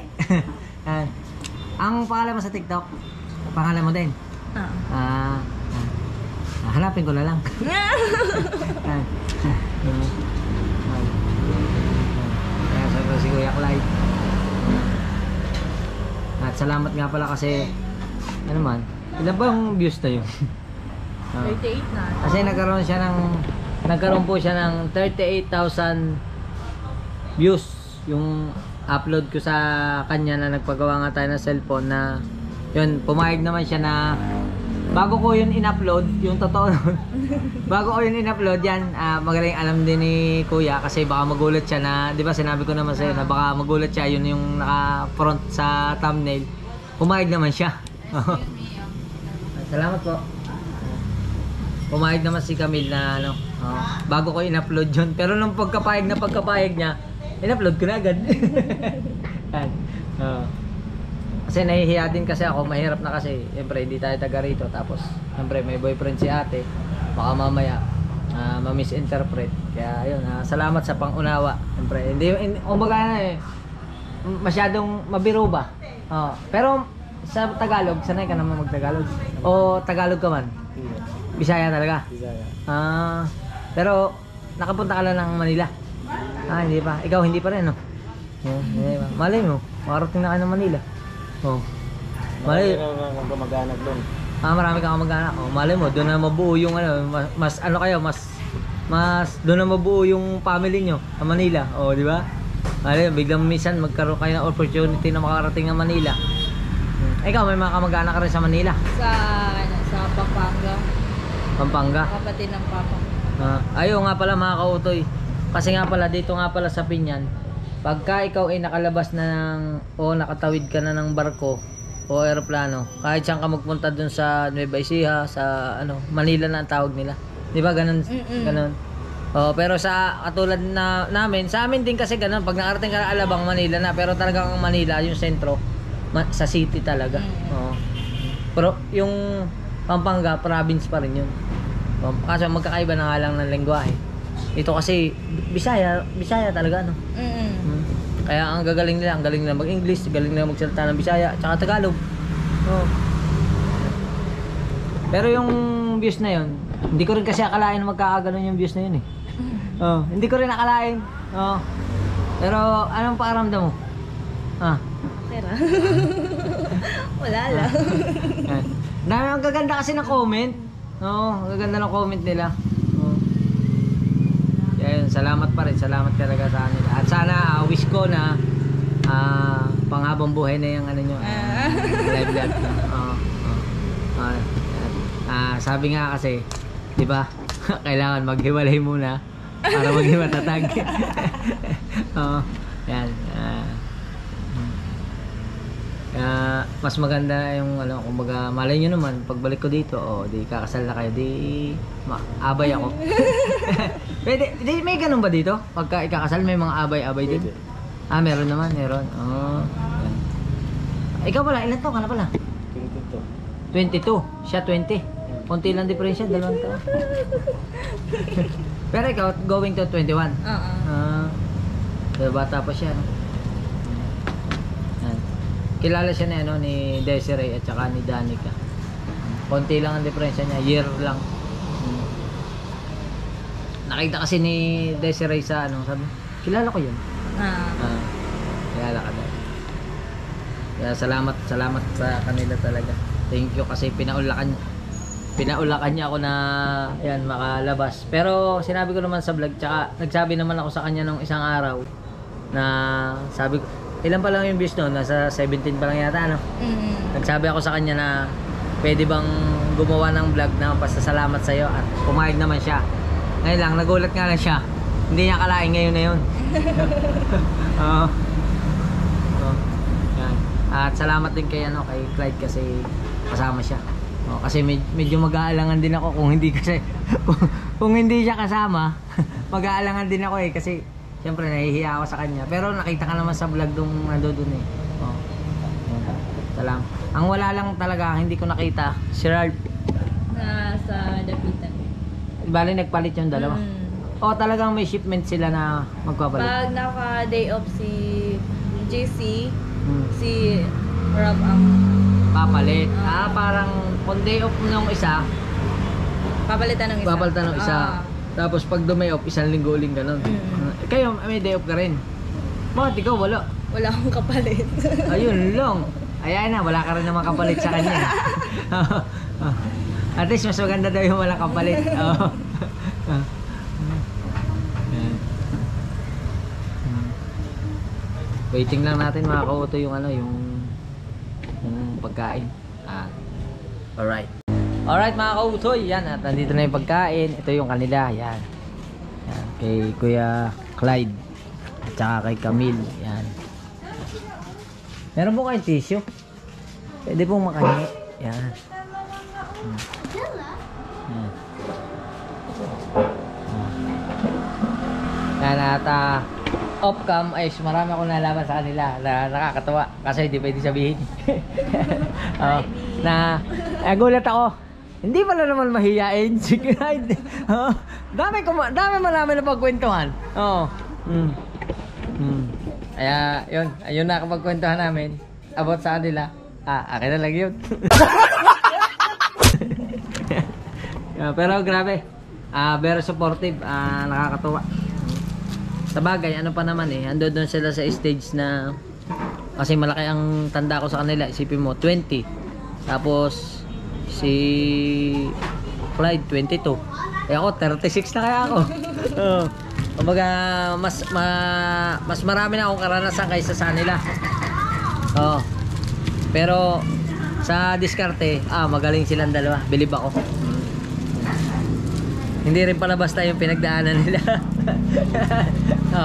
A: Ang pangalan mo sa TikTok? Pangalan mo din? Hanapin ko na lang. Kaya sabi si Kuya Clyde. At salamat nga pala kasi ano man, ilan ba yung views na yun?
F: 38 na.
A: Kasi nagkaroon po siya ng 38,000 views yung upload ko sa kanya na nagpagawa nga tayo ng cellphone na yun, pumayag naman siya na bago ko yun in-upload, yung totoo nun bago ko yun in-upload yan, magaling alam din ni Kuya kasi baka magulat siya na, di ba sinabi ko naman sa'yo na baka magulat siya, yun yung naka-front sa thumbnail, pumayag naman siya. Salamat po. Pumayag naman si Camille na bago ko in-upload yun, pero nung pagkapayag niya, in-upload ko na agad. Kasi nahihiya din kasi ako, mahirap na kasi siyempre hindi tayo taga rito, tapos siyempre may boyfriend si ate, baka mamaya ma-misinterpret. Kaya ayun, salamat sa pangunawa. Siyempre, hindi kumbaga masyadong mabiro ba? Pero sa Tagalog, sanay ka naman mag-Tagalog. O Tagalog ka man? Bisaya talaga?
E: Bisaya.
A: Pero nakapunta ka lang ng Manila? Hindi pa. Ikaw hindi pa rin, no? Hindi pa. Malay mo, makarating na ka ng Manila. Malay.
E: Marami na gumagana doon.
A: Marami kang kamag-anak. Malay mo, doon na mabuo yung mas ano kayo, mas doon na mabuo yung family nyo sa Manila. Di ba? Malay, biglang minsan magkaroon kayo ng opportunity na makarating ng Manila. Ikaw, may mga kamag-anak ka rin sa Manila?
F: Sa Pampanga.
A: Pampanga?
F: Kapatid ng papa.
A: Ayaw nga pala mga kautoy. Kasi nga pala, dito nga pala sa Pinyan, pagka ikaw ay nakalabas na nakatawid ka na ng barko o aeroplano, kahit saan ka magpunta dun sa Nueva Ecija, sa Manila na ang tawag nila. Di ba ganun? Ganun. Pero sa katulad na namin, sa amin din kasi ganun. Pag nakarating ka na Alabang, Manila na. Pero talagang ang Manila, yung sentro, sa city talaga. Pero yung Pampanga, province pa rin yun. Kasi magkakaiba na nga lang ng lengguwahe. Ito kasi Bisaya talaga Kaya ang gagaling nila, ang galing nila mag-English, galing nila magsalita ng Bisaya at saka Tagalog. Pero yung views na yun, hindi ko rin kasi akalain na magkakaganon yung views na yun hindi ko rin akalain. Pero anong pakiramdam mo?
F: Tera. Wala lang.
A: Dami ang gaganda kasi ng comment. Ang gaganda ng comment nila. Ayun, salamat pa rin. Salamat talaga sa kanila. At sana wish ko na panghabang buhay na yung nyo, live vlog. Sabi nga kasi, di ba? Kailangan maghiwalay muna para maging matatag. Yan. Mas maganda yung kumbaga, malay nyo naman pagbalik ko dito, di kakasal na kayo, di abay ako. Pwede, may ganun ba dito? Pagka ikakasal may mga abay-abay din? Meron naman, meron. Yan. Ikaw pala, ilan taon ka na pala? 22. Siya 20. Konti lang diferensya, 2 taon. Pero ikaw going to 21. Bata pa siya, no? Kilala siya ni Desiree at saka ni Danica. Konti lang ang diferensya niya, year lang. Nakita kasi ni Desiree sa sabi, kilala ko yun. Kilala ka daw. Kaya salamat sa kanila talaga. Thank you kasi pinaulakan niya ako na yan makalabas. Pero sinabi ko naman sa vlog, tsaka nagsabi naman ako sa kanya nung isang araw na sabi ko, ilan pa lang yung views noon? Nasa 17 pa lang yata, Nagsabi ako sa kanya na pwede bang gumawa ng vlog na pasasalamat sa'yo, at pumayag naman siya. Ngayon lang, nagulat nga lang siya. Hindi niya akalain ngayon na yun. Yan. At salamat din kay Clyde kasi kasama siya. Kasi medyo mag-aalangan din ako kung hindi kung hindi siya kasama. Mag-aalangan din ako kasi siyempre nahihiya ako sa kanya. Pero nakita ka naman sa vlog nung nandoon Salamat. Ang wala lang talaga, hindi ko nakita, si Ralph.
F: Sa Dapitan.
A: Bali nagpalit yung dalawa. Talagang may shipment sila na magpapalit.
F: Pag naka-day off si JC, si Rob ang
A: papalit. Parang on day off nung isa,
F: papalitan ng isa.
A: Tapos pag dumay off, isang linggo uling ganun. Kayo, may day off ka rin. Bakit ikaw wala?
F: Wala akong kapalit.
A: Ayun lang. Ayan na, wala ka rin naman kapalit sa kanya. At least mas maganda daw yung walang kapalit. Waiting lang natin mga kauto yung yung pagkain. Alright. Alright mga kautoy, yan, at nandito na yung pagkain. Ito yung kanila, yan. Yan, kay Kuya Clyde at saka kay Camille, yan. Meron po kayong tissue? Pwede pong makahingi. Yan. Yan, at off-cam ay marami akong nalaman sa kanila na nakakatawa kasi hindi pwede sabihin. Nagulat ako Hindi pala naman mahiyain. Sige, hindi. Oh, dami marami na pagkwentuhan. Oo. Kaya, ayun na kapagkwentuhan namin about sa kanila. Akin na lang yun. Pero grabe. Very supportive. Nakakatuwa. Sa bagay, ano pa naman ando doon sila sa stage na kasi malaki ang tanda ko sa kanila. Isipin mo, 20. Tapos si Clyde 22. Ako 36 na kaya ako. Kumbaga mas marami na akong karanasan kaysa sa kanila. Pero sa diskarte, magaling silang dalawa. Bilib ako. Hindi rin pala basta yung pinagdaanan nila.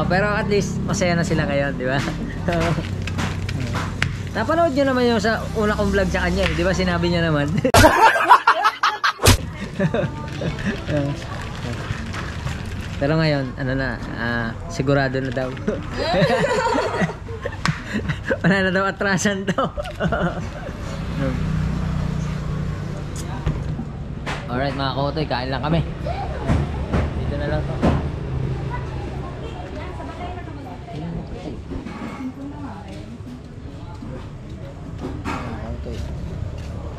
A: Pero at least masaya na sila ngayon, di ba? Napanood nyo naman yung sa una kong vlog sa kanya, di ba? Sinabi niya naman. Pero ngayon, sigurado na daw. Wala na daw atrasan daw. Alright mga kotoy, kain lang kami. Dito na lang to.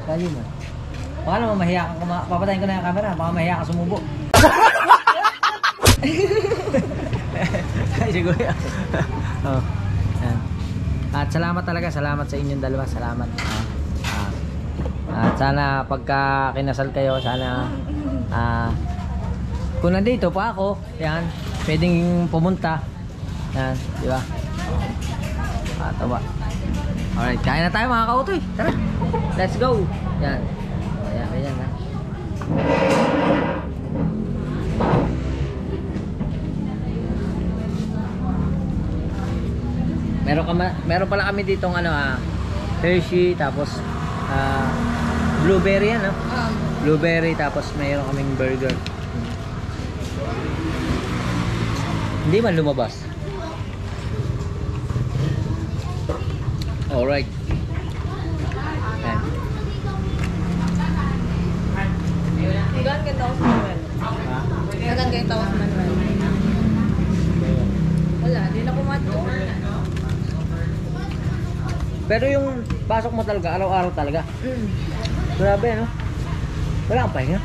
A: Kali mo. Baka naman mahiya ka, papatayin ko na yung camera, baka mahiya ka sumubo. Ay siguro yan. At salamat talaga, salamat sa inyong dalawa, salamat. At sana pagka kinasal kayo, sana kung nandito pa ako, yan, pwedeng pumunta. Yan, di ba? Tawa. Alright, kain na tayo mga kautoy. Tara, let's go. Yan. Ayan ha. Meron pala kami ditong Hershey, tapos blueberry yan, no? Blueberry, tapos mayroon kaming burger. Hindi man lumabas. Alright.
F: Gan kayo tawas Manuel. Gan kayo tawas Manuel. Wala, di na kumato.
A: Pero yung pasok mo talaga, araw-araw talaga. Grabe, no? Wala kang pahinga.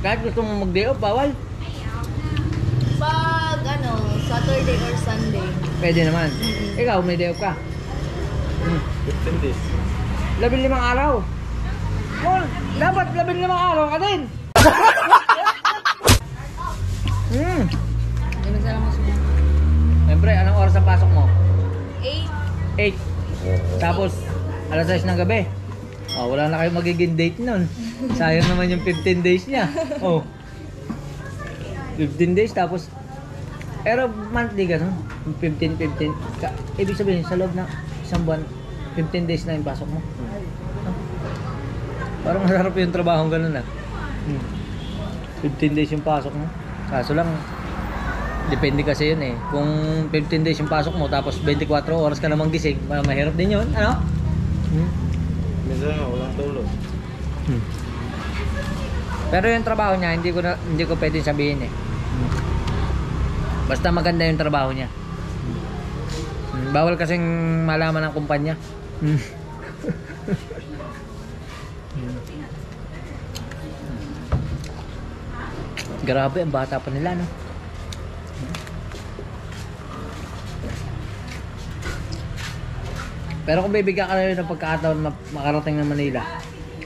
A: Kahit gusto mo mag-day off, bawal.
F: Pag Saturday or Sunday.
A: Pwede naman. Ikaw, may day off ka.
D: 15 days.
A: 15 araw. Oh, dapat 15 araw ka din.
F: Hindi mo sila masusunod.
A: Siyempre, anong oras ang pasok mo?
F: 8.
A: 8. Tapos, alas 6 ng gabi. Wala na kayo magiging date nun. Sayang naman yung 15 days niya. 15 days tapos pero monthly gano'n. 15. Ibig sabihin sa loob ng isang buwan, 15 days na yung pasok mo. Parang masarap yung trabaho gano'n 15 days yung pasok mo. Kaso lang, depende kasi yun Kung 15 days yung pasok mo, tapos 24 oras ka namang gising, mahirap din yun. Ano?
D: Minsan walang tulog.
A: Pero yung trabaho niya, hindi ko pwedeng sabihin Basta maganda yung trabaho niya. Bawal kasing malaman ng kumpanya. Grabe, ang bata pa nila, no? Pero kung bibigyan ka na ng pagkakataon makarating ng Manila,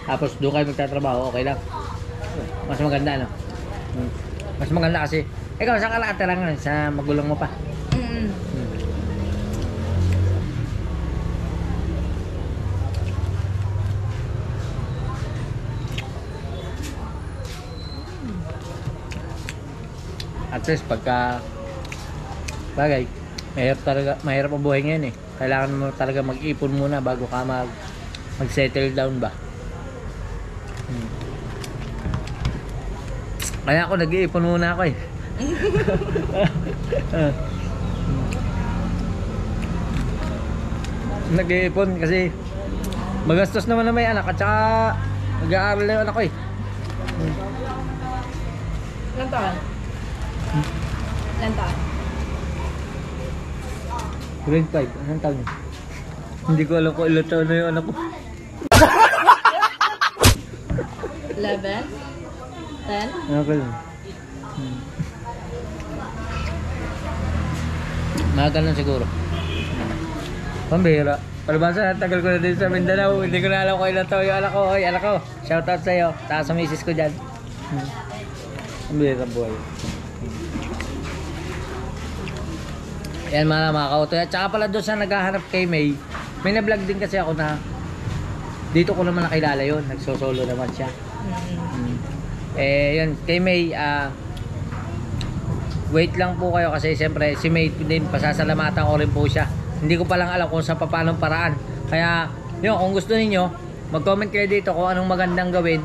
A: tapos doon kayo magtatrabaho, okay lang. Mas maganda, no? Mas maganda kasi, ikaw, saan ka nakatira ngayon? Sa magulang mo pa? At least pagka bagay, mahirap ang buhay ngayon Kailangan mo talaga mag-ipon muna bago ka mag-settle down ba. Kaya ako nag-iipon muna ako Nag-iipon kasi magastos naman na may anak at saka Nag-aaral na yung anak ko eh.
F: Ilan taon? Ilan taon?
A: Grade 5. Anong taon niya? Hindi ko alam kung ilang taon na yung anak ko.
F: 11? 10?
A: Ano ka lang? Mga ganun siguro. Pambihira. Palabasa, tagal ko na din sa Mindanao. Hindi ko na alam kung ilang taon yung anak ko. Hoy, anak ko, shoutout sa'yo. Taas sa misis ko dyan. Pambihira buhay. Yan mga kautoy. At saka pala doon sa naghahanap kay May, may na-vlog din kasi ako na dito ko naman nakilala yun. Nagsosolo naman siya. Eh, yun. Kay May, wait lang po kayo kasi siyempre si May din pasasalamatan ko rin po siya. Hindi ko pa lang alam kung sa paanong paraan. Kaya yun, kung gusto niyo mag-comment kayo dito kung anong magandang gawin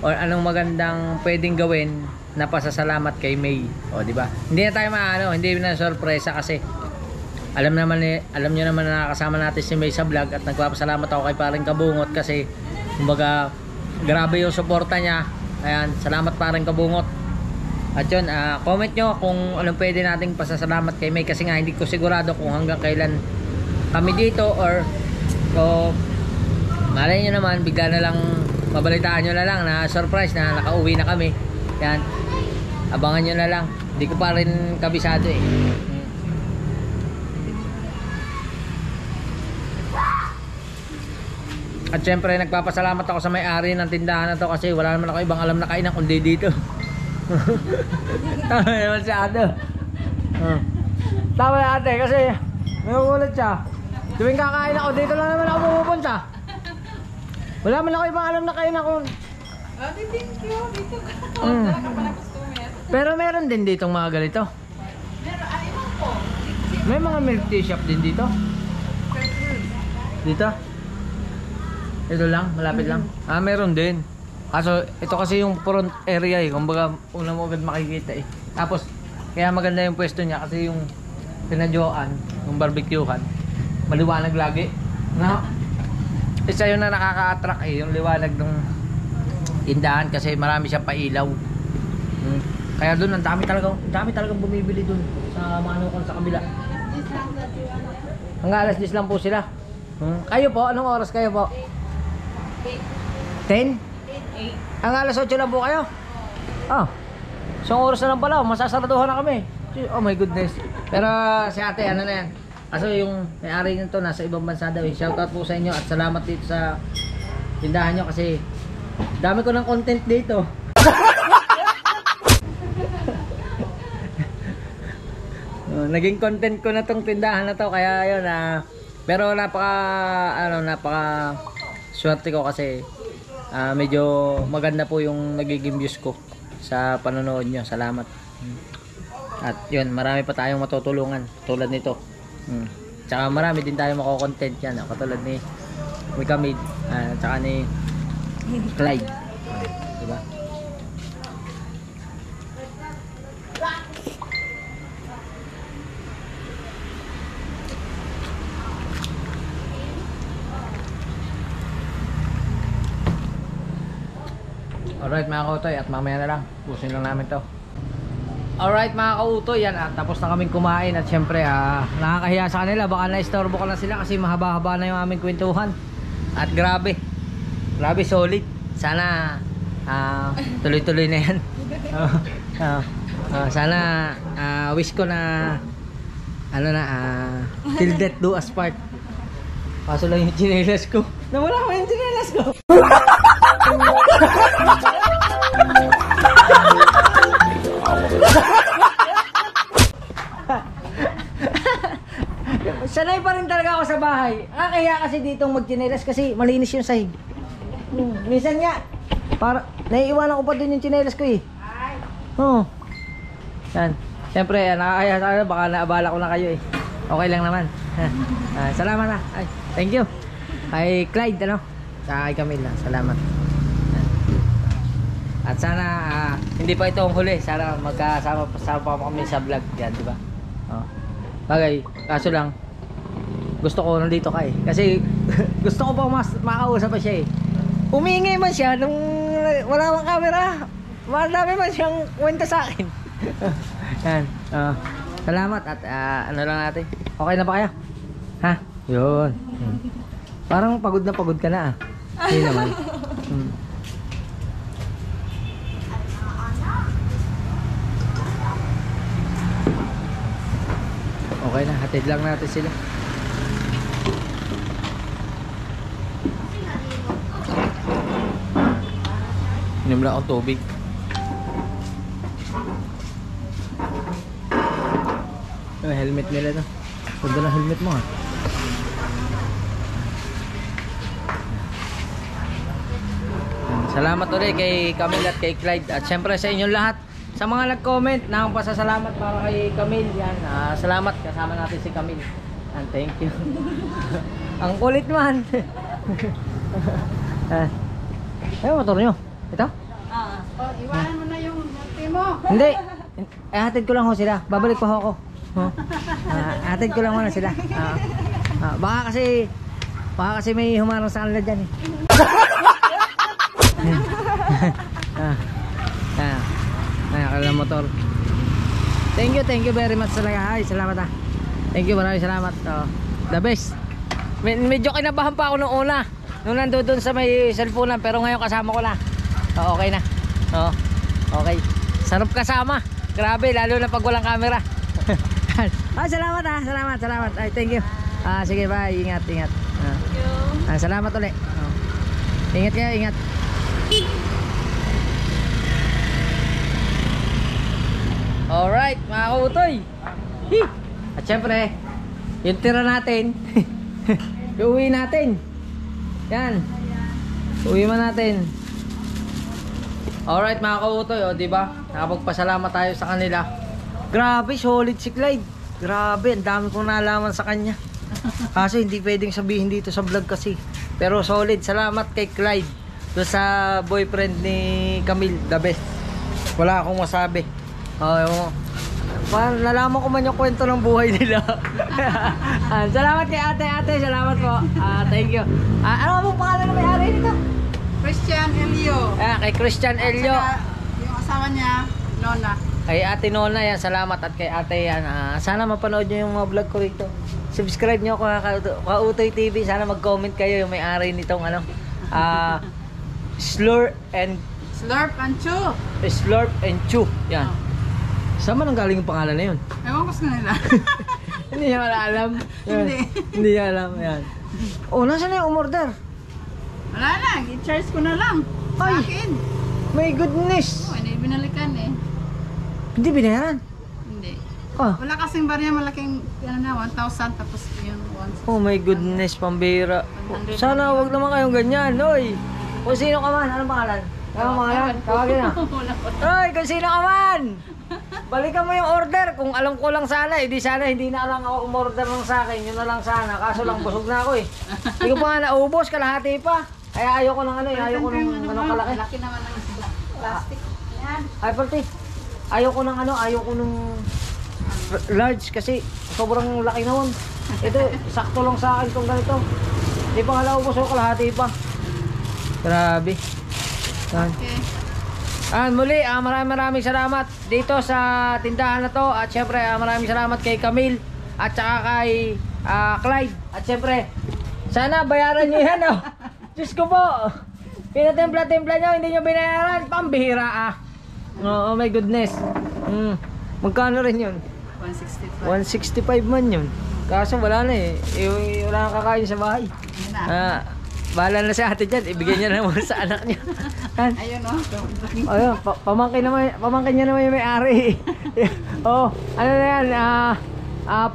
A: o anong magandang pwedeng gawin na pasasalamat kay May. O di ba? Hindi na tayo hindi na sorpresa kasi alam niyo naman na nakakasama natin si May sa vlog at nagpapasalamat ako kay Paring Kabungot kasi kumbaga grabe yung suporta niya. Ayan, salamat Paring Kabungot. At yun, comment nyo kung anong pwede nating pasasalamat kay May kasi nga hindi ko sigurado kung hanggang kailan kami dito or malay nyo naman bigla na lang mabalitaan nyo na lang na surprise na nakauwi na kami. Yan, abangan nyo na lang, hindi ko pa rin kabisado eh. At syempre nagpapasalamat ako sa may-ari ng tindahan na to kasi wala naman ako ibang alam na kainan kundi dito. Tama naman si ate. Tama na ate kasi may ulit siya. Tuwing kakain ako dito lang naman ako pupunta. Wala man ako ibang alam na kainan ko.
F: Thank you. Dito ka.
A: Pero meron din ditong mga ganito. May mga milk tea shop din dito. Dito? Ito lang, malapit lang. Meron din. Kaso ito kasi yung front area eh, kumbaga una mo agad makikita eh. Tapos kaya maganda yung pwesto niya kasi yung pinadyoan, yung barbecuehan, maliwanag lagi. Na isa yun na nakaka-attract eh, yung liwanag ng tindahan kasi marami siyang pailaw. Kaya doon ang dami talagang bumibili doon sa Manukon sa kabila. Hanggang alas 10 lang po sila. Kayo po, anong oras kayo po? 10? Ang alas 8 lang po kayo? Isang oras na lang pala, masasaraduhan na kami. Oh my goodness. Pero si ate, ano na yan? Kaso yung may-ari nito nasa ibang bansa daw. Shoutout po sa inyo at salamat dito sa tindahan nyo kasi dami ko ng content dito. Naging content ko na tong tindahan na to kaya yun pero napaka swerte ko kasi medyo maganda po yung nagiging views ko sa panonood nyo. Salamat. At yun, marami pa tayong matutulungan tulad nito. Tsaka marami din tayong mako-content yan katulad ni Kamid tsaka ni Clyde. Diba? Alright mga kautoy, at mamaya na lang pusin lang namin to. Alright mga kautoy, yan at tapos na kaming kumain at syempre nakakahiya sa kanila, baka na-istorbo ka na sila kasi mahaba-haba na yung aming kwentuhan. At grabe solid. Sana tuloy-tuloy na yan. Sana wish ko na till death do us part. Kaso lang yung chinelas ko, nawala ko yung chinelas ko. Sanay pa rin talaga ako sa bahay. Kaya kasi ditong magchinelas kasi malinis yung sahig. Minsan nga naiiwanan ko pa din yung chinelas ko eh. Yan. Siyempre nakakaya sa baka naabala ko na kayo eh. Okay lang naman. Salamat na. Thank you. Kay Clyde kay Camila. Salamat. At sana hindi pa ito ang huli. Sana magkasama pa kami sa vlog yan, di ba? Bagay, kaso lang gusto ko nandito ka eh. Kasi gusto ko pa mas makausap pa siya eh. Humingi man siya nung wala mang camera. Madami man siyang kwenta sa akin. Yan. Salamat at ano lang natin. Okay na ba kayo? Ha? Yun. Parang pagod ka na ah. Hindi naman. Okay na, hatid lang natin sila. Inom lang akong tubig. Helmet nila to. Ganda na helmet mo ha. Salamat ulit kay Camille at kay Clyde. At syempre sa inyong lahat. Sa mga nag-comment na pasasalamat para kay Camille. Yan. Salamat. Kasama natin si Camille. And thank you. Ang kulit man. Ay, motor nyo. Ito?
F: Iwanan mo na yung team mo.
A: Hindi. Hatid ko lang ho sila. Babalik pa ho ako. Hatid ko lang muna sila. Baka kasi may humarang sa kanila dyan eh. Nakakala motor. Thank you very much talaga. Ay, salamat ah. Thank you, maraming salamat. The best. Medyo kinabahan pa ako nung una. Nung nandoon sa may cellphone, pero ngayon kasama ko na. Okay na. Okay. Sarap kasama. Grabe, lalo na pag walang camera. Salamat ah. Salamat. Ay, thank you. Sige, bye. Ingat.
F: Thank you.
A: Salamat ulit. Ingat kayo, ingat. Alright, mga kautoy. At syempre, yung tira natin, iuwi natin. Yan. Uwi man natin. Alright, mga kautoy, diba? Nakapagpasalamat tayo sa kanila. Grabe, solid si Clyde. Grabe, ang dami kong nalaman sa kanya. Kaso hindi pwedeng sabihin dito sa vlog kasi. Pero solid, salamat kay Clyde. Doon sa boyfriend ni Camille, the best. Wala akong masabi. Nalaman ko man yung kwento ng buhay nila. Salamat kay ate, salamat po. Thank you. Ano mo pangalan ng may-ari nito?
G: Christian Elio.
A: Kay Christian Elio.
G: Yung asawa niya, Nona.
A: Kay ate Nona yan, salamat. At kay ate yan, sana mapanood nyo yung mga vlog ko rito. Subscribe nyo ako Kautoy TV. Sana mag-comment kayo yung may-ari nitong Slurp and Chew. Yan. Saan man ang galing yung pangalan na yun?
G: Ewan ko sa nila.
A: Hindi niya wala alam. Hindi niya alam. Yan. Nasaan na yung umorder?
G: Wala na, i-charge ko na lang. Sa
A: Ay!
G: akin.
A: My goodness!
G: Hindi binalikan eh.
A: Hindi binayaran?
G: Hindi.
A: Oh.
G: Wala kasing barya malaking 1,000 tapos yung 1,000.
A: Oh my goodness, pambira. Sana wag naman kayong ganyan, oy. Kung sino ka man, anong pangalan? Anong pangalan? Tawagin na. Oy, kung sino ka man! Balikan mo yung order. Kung alam ko lang sana, di sana hindi na lang ako umorder ng sa akin. Yun na lang sana. Kaso lang busog na ako eh. Hindi ko pa nga naubos, kalahati pa. Kaya ayoko ng ayoko ng kalaki.
G: Laki naman ng plastic. Yan.
A: Ay, pati. Ayoko ng large kasi sobrang laki naman. Ito, sakto lang sa akin itong ganito. Hindi pa nga naubos ako, kalahati pa. Grabe.
G: Okay.
A: Muli, maraming salamat dito sa tindahan na to. At syempre, maraming salamat kay Camille at saka kay Clyde. At syempre, sana bayaran nyo yan, oh. Diyos ko po, pinatimpla-timpla nyo, hindi nyo binayaran. Pambihira, oh my goodness. Magkano rin yun?
G: 165.
A: 165 man yun. Kaso wala na eh. Wala nang kakain sa bahay. Bahala na si ate dyan, ibigay niya naman sa anak niya.
G: Ayun o.
A: Ayun, pamangkin niya naman yung may-ari. Ano na yan,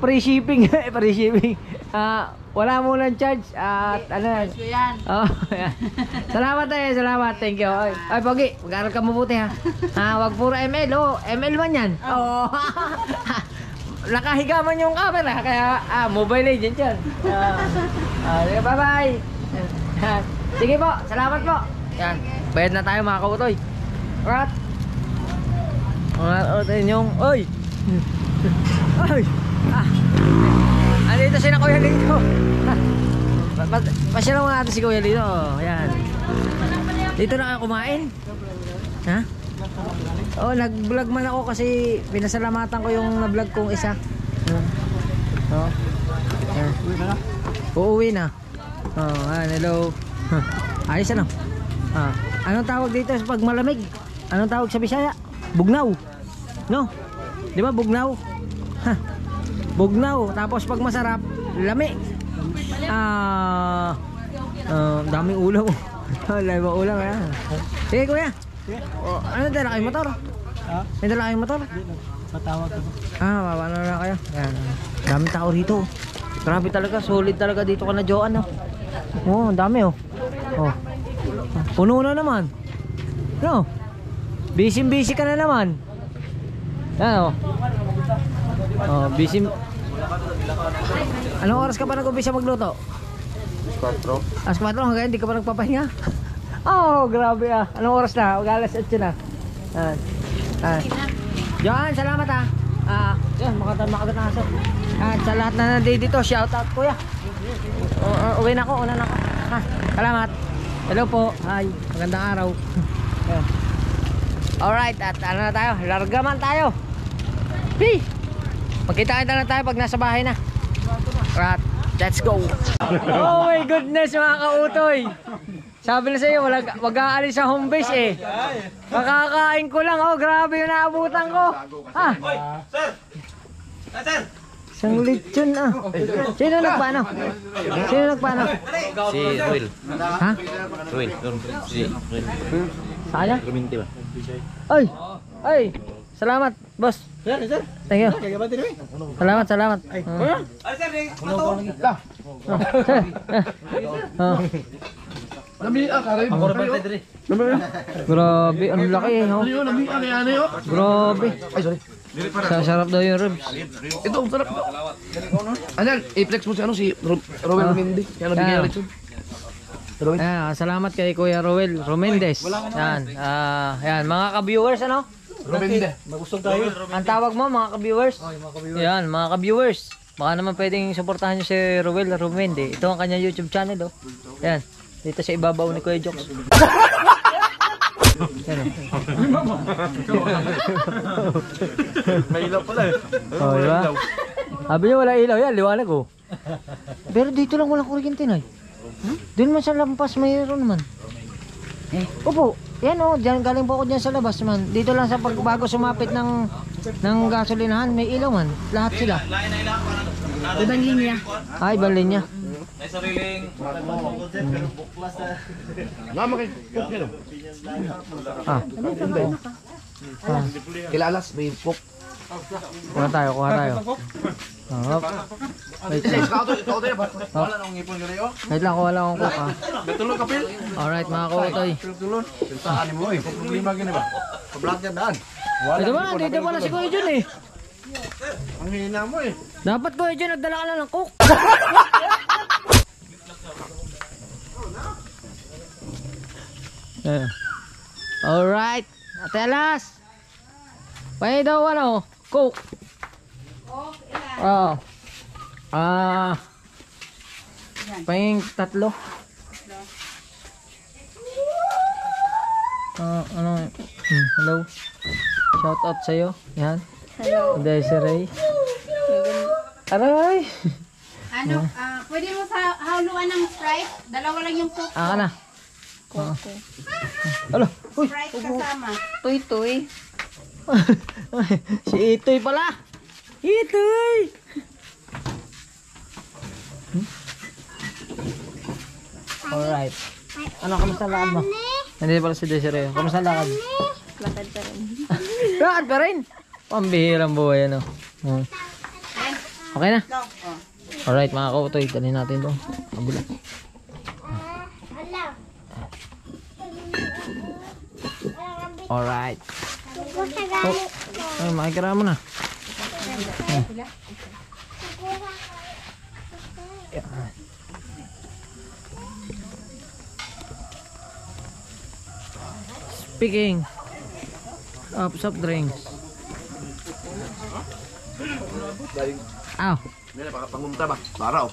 A: free shipping. Free shipping. Wala munang charge. At ano yan.
G: Yan.
A: Yan. Salamat salamat. Thank you. Ay, Pogi, mag-aaral ka mabuti ha. Wag puro ML, ML man yan. Nakahiga man yung camera, kaya Mobile Legends yan. Bye-bye. Sige po, salamat po. Yan, bayad na tayo mga kautoy. Alright. Alright, yung oy. Ay. Andito si na Kuya Lito. Pasyalan mo natin si Kuya Lito. Yan. Dito na kayo kumain? Ha? Oh, nag-vlog man ako kasi pinasalamatan ko yung na-vlog kong isa. Oh. Uuwi na. Oh, hello. Ayos ano? Anong tawag dito pag malamig? Anong tawag sa Bisaya? Bugnaw. No? Di ba bugnaw? Bugnaw. Tapos pag masarap, lami. Daming ulam. Lami ba ulam ya? Sige kuya. Ano dala kayong motor? May dala kayong motor?
B: Patawag ako.
A: Paano na kayo? Yan. Dami tao rito. Grabe talaga, solid talaga dito ka na Joan. Ang dami puno na naman. No? Busy ka na naman. Yan busy. Anong oras ka pa nag-umpisa magluto? 4. Alas 4 hanggang hindi ka pa nagpapahinga? Grabe Anong oras na? Alas 8 na. Joan, salamat yan, makagat na aso. Sa lahat na nandito, shout out kuya. Uwi na ako, una na ako. Salamat. Hello po. Hi. Magandang araw. Alright, at ano na tayo? Largaman tayo. Magkita-kita na tayo pag nasa bahay na. Alright, let's go. Oh my goodness mga kautoy. Sabi na sa iyo, wag aalis sa home base eh. Makakain ko lang. Grabe yung naabutan ko.
E: Sir! Sir!
A: Isang lechon Sino nagpaano?
C: Si Ruel.
A: Ha?
C: Ruel. Si Ruel.
A: Saya?
C: Ruminti ba?
A: Ay! Salamat, boss.
E: Sir!
A: Thank you. Salamat.
E: Ay, sir!
A: Grabe, ang laki Grabe. Sarap daw yung ribs.
H: Ito, sarap ito. Ayan, i-flex mo si Roel Mendy. Yan, nabigyan rin.
A: Salamat kay Kuya Roel Romendez. Yan, mga ka-viewers
H: Romende.
E: Magustong tayo.
A: Ang tawag mo mga ka-viewers? Yan, mga ka-viewers. Baka naman pwedeng suportahan nyo si Roel Romende. Ito ang kanyang YouTube channel Yan, dito sa ibabaw ni Kuya Jokes.
H: May ilaw pala
A: Diba? Sabi niya wala ilaw yan, liwanag Pero dito lang walang kuryente Doon man sa lampas mayroon naman. Opo, yan dyan, galing po ako dyan sa labas man. Dito lang sa bago sumapit ng gasolinahan, may ilaw man. Lahat sila.
G: Ibang linya.
A: Ibang linya.
E: May sariling pero buklas na.
H: Lama kay Cook yan. Kilalas, may Cook.
A: Kuha tayo. Wait lang, kuha lang akong cook
H: Natulog ka, Phil?
A: Alright mga kautoy.
H: Saan mo problema gini ba? Pablat yan daan.
A: Dito pala si Kuya Jun
H: Ang hina mo
A: Dapat Kuya Jun, nagdala ka lang ng cook. Alright, Ate Alas. Pwede daw cook. Pahing 3. Hello. Shout out sa'yo. Yan.
F: Hello.
A: Desiree. Aray.
G: Pwede mo sa haluan ng Sprite? Dalawa lang yung Coke.
A: Aka na.
F: Coco.
A: Alo. Uy.
G: Sprite kasama.
F: Tuy-tuy.
A: Si Itoy pala. Itoy. Alright. Kamusta ang lakad mo? Nandito pala si Desiree. Kamusta ang lakad?
F: Lakad pa rin.
A: Lakad pa rin. Pambihirang buhay Okay na? Alright mga kautoy, dalhin natin doon. Kabula. Alright. Makikira mo na. Speaking of soft drinks. Aw.
H: May pangunta ba? Para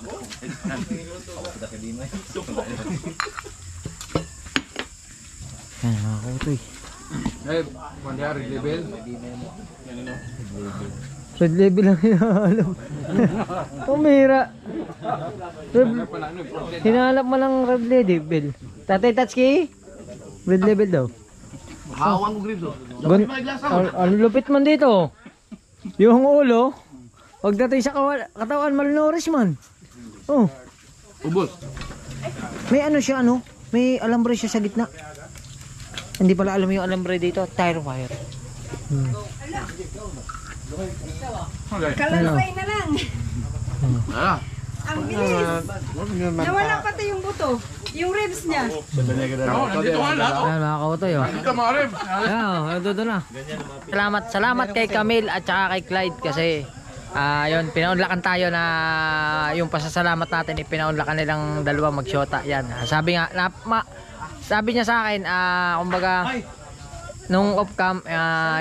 A: Yan mga kautoy.
H: Eh, mangyari level.
A: Red level lang hinahanap. Pumira. Hinahanap mo lang red level. Tatay Tatsuki? Red level daw.
H: Hawang ko grip, so.
A: Ang lupit man dito. Yung ulo, pagdating sa katawan, malnourished man. Oh,
H: Ubos.
A: may ano siya, ano? May alambre siya sa gitna. Hindi pala alam yung alambre dito, tire wire.
G: Kalansay na lang.
H: Ah.
G: Ang bilis. Nawala pati yung buto. Yung ribs niya.
H: Nandito nga lang.
A: Yan mga kautoy, oh.
H: Hindi ka marib.
A: Yan, nandito na. Salamat kay Camille at saka kay Clyde kasi yun, pinaunlakan tayo na yung pasasalamat natin, pinaunlakan nilang dalawa magsyota. Yan. Sabi nga, sabi niya sa akin, kumbaga, nung off-cam,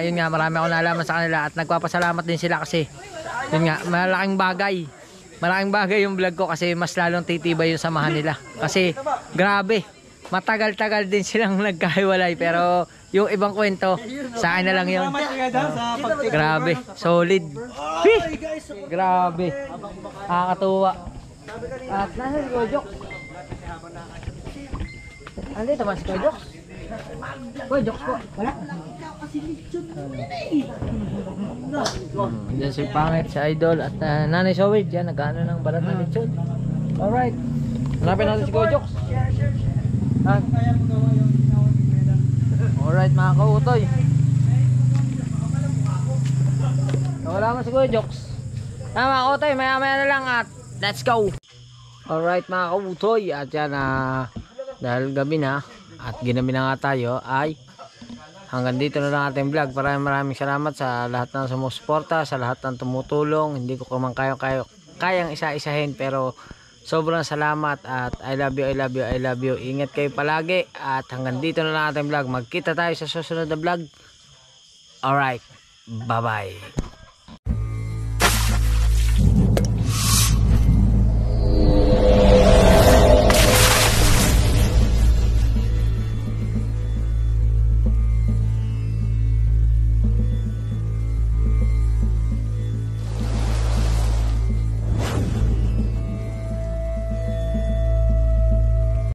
A: yun nga, marami akong nalaman sa kanila at nagpapasalamat din sila kasi, yun nga, malaking bagay yung vlog ko kasi mas lalong titibay yung samahan nila. Kasi, grabe, matagal-tagal din silang nagkahiwalay pero yung ibang kwento, sa akin na lang yun. Grabe, solid. Grabe, nakakatuwa. At nasa si Kojok. Andito mas Kojok. Kojok po, wala. Diyan si Pangit, si Idol at Nanay Sowid. Diyan, nag-ano ng balat na lechon. Alright, hanapin natin si Kojok. Alright mga kautoy. Wala man si Kojok. Mga kautoy, maya na lang at let's go. Alright mga kautoy, at yan dahil gabi na at ginami na nga tayo ay hanggang dito na lang ating vlog. Maraming salamat sa lahat ng sumusuporta, sa lahat ng tumutulong. Hindi ko man kayang isa-isahin pero sobrang salamat at I love you. Ingat kayo palagi at hanggang dito na lang ating vlog. Magkita tayo sa susunod na vlog. Alright, bye bye.